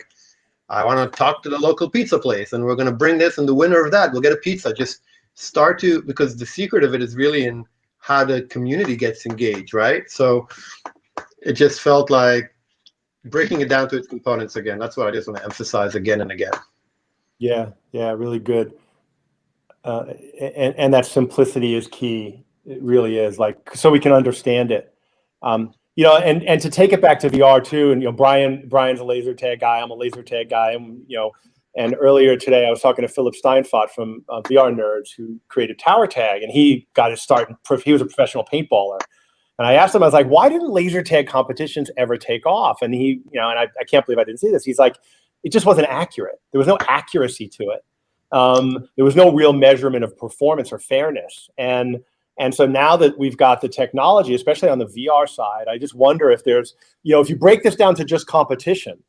Speaker 10: want to talk to the local pizza place, and we're going to bring this, and the winner of that will get a pizza. Just start to, because the secret of it is really in how the community gets engaged, right? So it just felt like breaking it down to its components again. That's what I just want to emphasize again and again. Yeah, really good. And that simplicity is key. It really is, so we can understand it. And to take it back to VR too. And Brian's a laser tag guy. I'm a laser tag guy. And earlier today I was talking to Philip Steinfott from VR Nerds, who created Tower Tag, and he got his start. He was a professional paintballer. And I asked him, I was like, why didn't laser tag competitions ever take off? And he, and I can't believe I didn't see this. He's like, it just wasn't accurate. There was no accuracy to it. There was no real measurement of performance or fairness. And so now that we've got the technology, especially on the VR side, I just wonder if there's, if you break this down to just competition,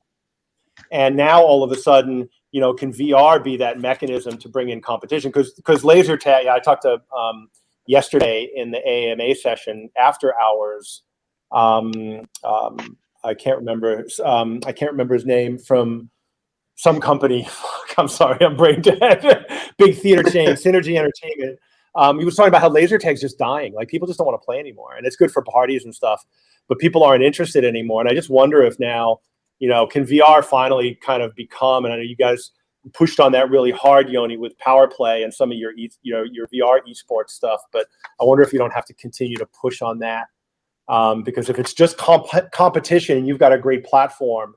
Speaker 10: and now all of a sudden, can VR be that mechanism to bring in competition? Because laser tag, I talked to yesterday in the AMA session after hours. I can't remember his name, from some company. I'm sorry, I'm brain dead. Big theater chain, Synergy Entertainment. He was talking about how laser tag's just dying. People just don't want to play anymore, and it's good for parties and stuff, but people aren't interested anymore. And I just wonder if now, can VR finally kind of become? And I know you guys pushed on that really hard, Yoni, with Power Play and some of your VR esports stuff. But I wonder if you don't have to continue to push on that, because if it's just competition and you've got a great platform,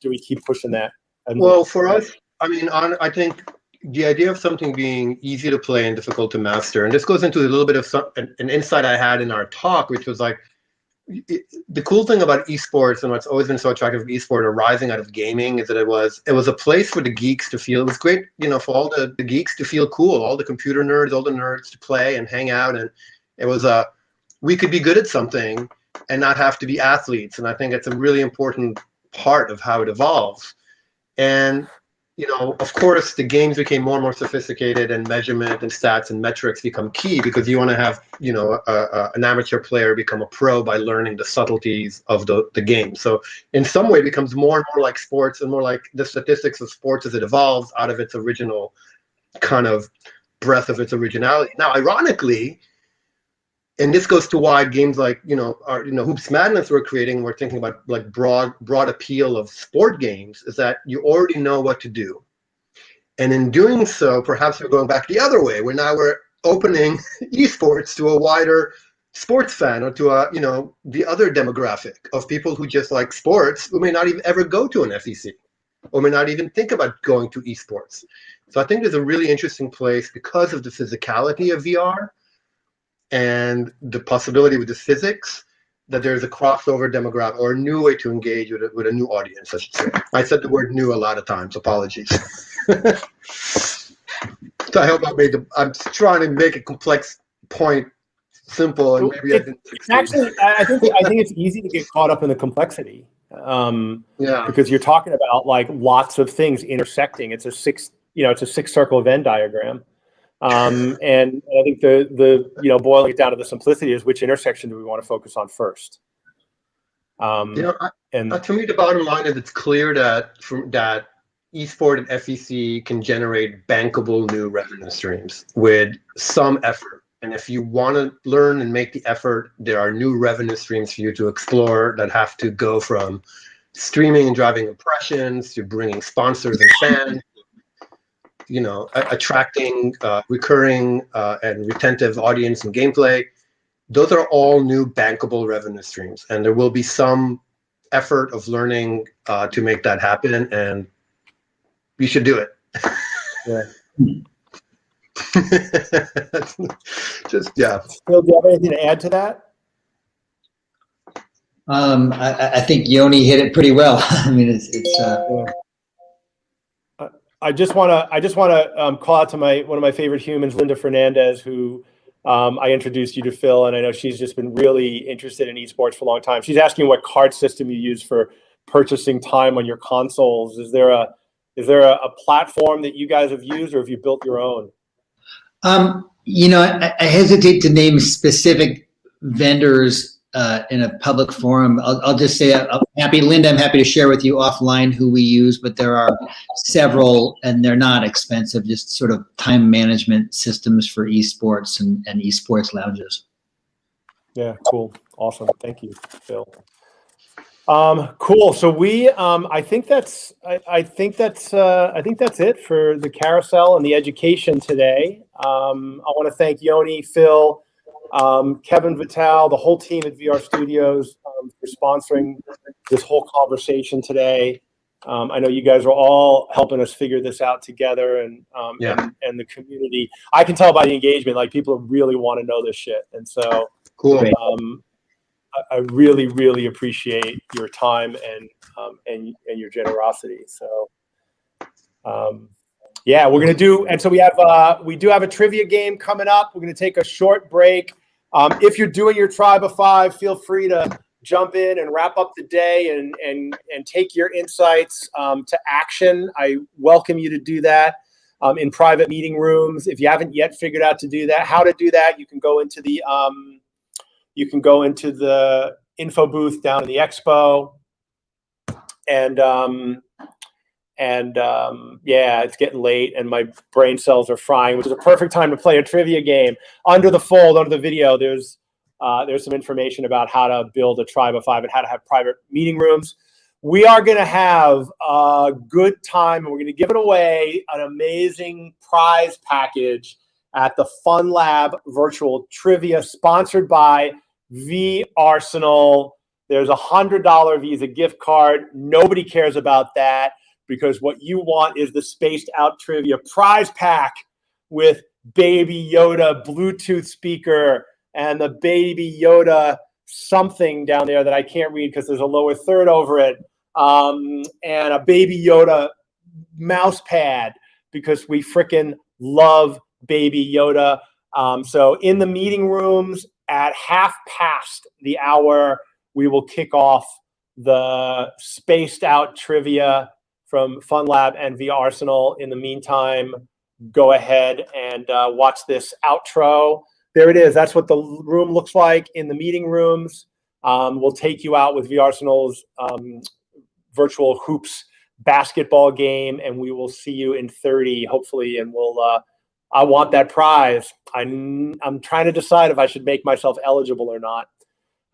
Speaker 10: do we keep pushing that? Well, for us, I think the idea of something being easy to play and difficult to master, and this goes into a little bit of an insight I had in our talk, which was the cool thing about esports and what's always been so attractive of esport arising out of gaming is that it was a place for the geeks to feel. It was great, for all the geeks to feel cool, all the computer nerds, all the nerds to play and hang out. And it was we could be good at something and not have to be athletes. And I think it's a really important part of how it evolves. And of course, the games became more and more sophisticated, and measurement and stats and metrics become key, because you want to have, an amateur player become a pro by learning the subtleties of the game. So in some way, it becomes more and more like sports, and more like the statistics of sports as it evolves out of its original kind of breadth of its originality. Now, ironically, and this goes to why games like Hoops Madness we're creating, we're thinking about like broad appeal of sport games, is that you already know what to do, and in doing so, perhaps we're going back the other way, where now we're opening esports to a wider sports fan, or to the other demographic of people who just like sports, who may not even ever go to an FEC, or may not even think about going to esports. So I think there's a really interesting place, because of the physicality of VR and the possibility with the physics, that there's a crossover demographic, or a new way to engage with a new audience, I should say. I said the word new a lot of times, apologies. So I hope I'm trying to make a complex point simple, and maybe I didn't succeed.
Speaker 1: Actually, I think it's easy to get caught up in the complexity. Because you're talking about like lots of things intersecting. It's a six circle Venn diagram. And I think the boiling it down to the simplicity is, which intersection do we want to focus on first?
Speaker 10: To me, the bottom line is, it's clear that esport and FEC can generate bankable new revenue streams with some effort. And if you want to learn and make the effort, there are new revenue streams for you to explore that have to go from streaming and driving impressions to bringing sponsors and fans, attracting recurring and retentive audience and gameplay. Those are all new bankable revenue streams, and there will be some effort of learning to make that happen, and we should do it.
Speaker 1: Yeah.
Speaker 10: Phil,
Speaker 1: do you have anything to add to that?
Speaker 3: I think Yoni hit it pretty well. I mean, it's
Speaker 1: I just want to call out to one of my favorite humans, Linda Fernandez, who I introduced you to, Phil, and I know she's just been really interested in esports for a long time. She's asking what card system you use for purchasing time on your consoles. Is there a platform that you guys have used, or have you built your own?
Speaker 3: I hesitate to name specific vendors in a public forum. I'll just say, Linda, I'm happy to share with you offline who we use, but there are several, and they're not expensive, just sort of time management systems for esports and esports lounges.
Speaker 1: Yeah, cool. Awesome. Thank you, Phil. Cool. So I think that's it for the carousel and the education today. I want to thank Yoni, Phil, Kevin Vital, the whole team at VR Studios for sponsoring this whole conversation today. I know you guys are all helping us figure this out together, and the community. I can tell by the engagement, like, people really want to know this shit, and so
Speaker 10: cool.
Speaker 1: I really, really appreciate your time and your generosity. So, we're gonna do, and so we do have a trivia game coming up. We're gonna take a short break. If you're doing your Tribe of Five, feel free to jump in and wrap up the day and take your insights to action. I welcome you to do that in private meeting rooms. If you haven't yet figured out how to do that, you can go into the info booth down in the expo, it's getting late and my brain cells are frying, which is a perfect time to play a trivia game. Under the fold, under the video, there's some information about how to build a Tribe of Five and how to have private meeting rooms. We are going to have a good time, and we're going to give it away, an amazing prize package at the Fun Lab Virtual Trivia, sponsored by V Arsenal. There's a $100 Visa gift card. Nobody cares about that, because what you want is the Spaced Out Trivia prize pack with Baby Yoda Bluetooth speaker and the Baby Yoda something down there that I can't read because there's a lower third over it, and a Baby Yoda mouse pad because we frickin' love Baby Yoda. So in the meeting rooms at 1:30, we will kick off the spaced out trivia from Fun Lab and V Arsenal. In the meantime, go ahead and watch this outro. There it is. That's what the room looks like in the meeting rooms. We'll take you out with V Arsenal's virtual hoops basketball game, and we will see you in 30, hopefully, and we'll I want that prize. I'm trying to decide if I should make myself eligible or not.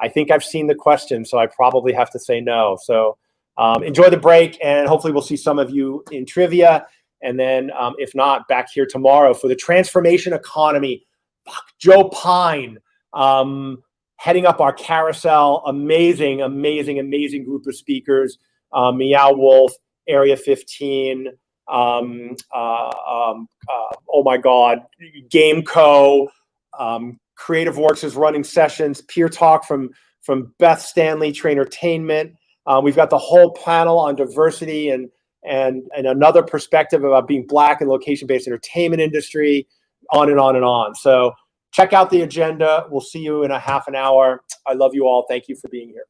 Speaker 1: I think I've seen the question, so I probably have to say no. So enjoy the break, and hopefully we'll see some of you in trivia. And then if not, back here tomorrow for the transformation economy. Joe Pine heading up our Carousel. Amazing, amazing, amazing group of speakers. Meow Wolf, Area 15, oh my God, Gameco, Creative Works is running sessions, Peer Talk from Beth Stanley, Trainertainment. We've got the whole panel on diversity and another perspective about being Black in location-based entertainment industry, on and on and on. So check out the agenda. We'll see you in a half an hour. I love you all. Thank you for being here.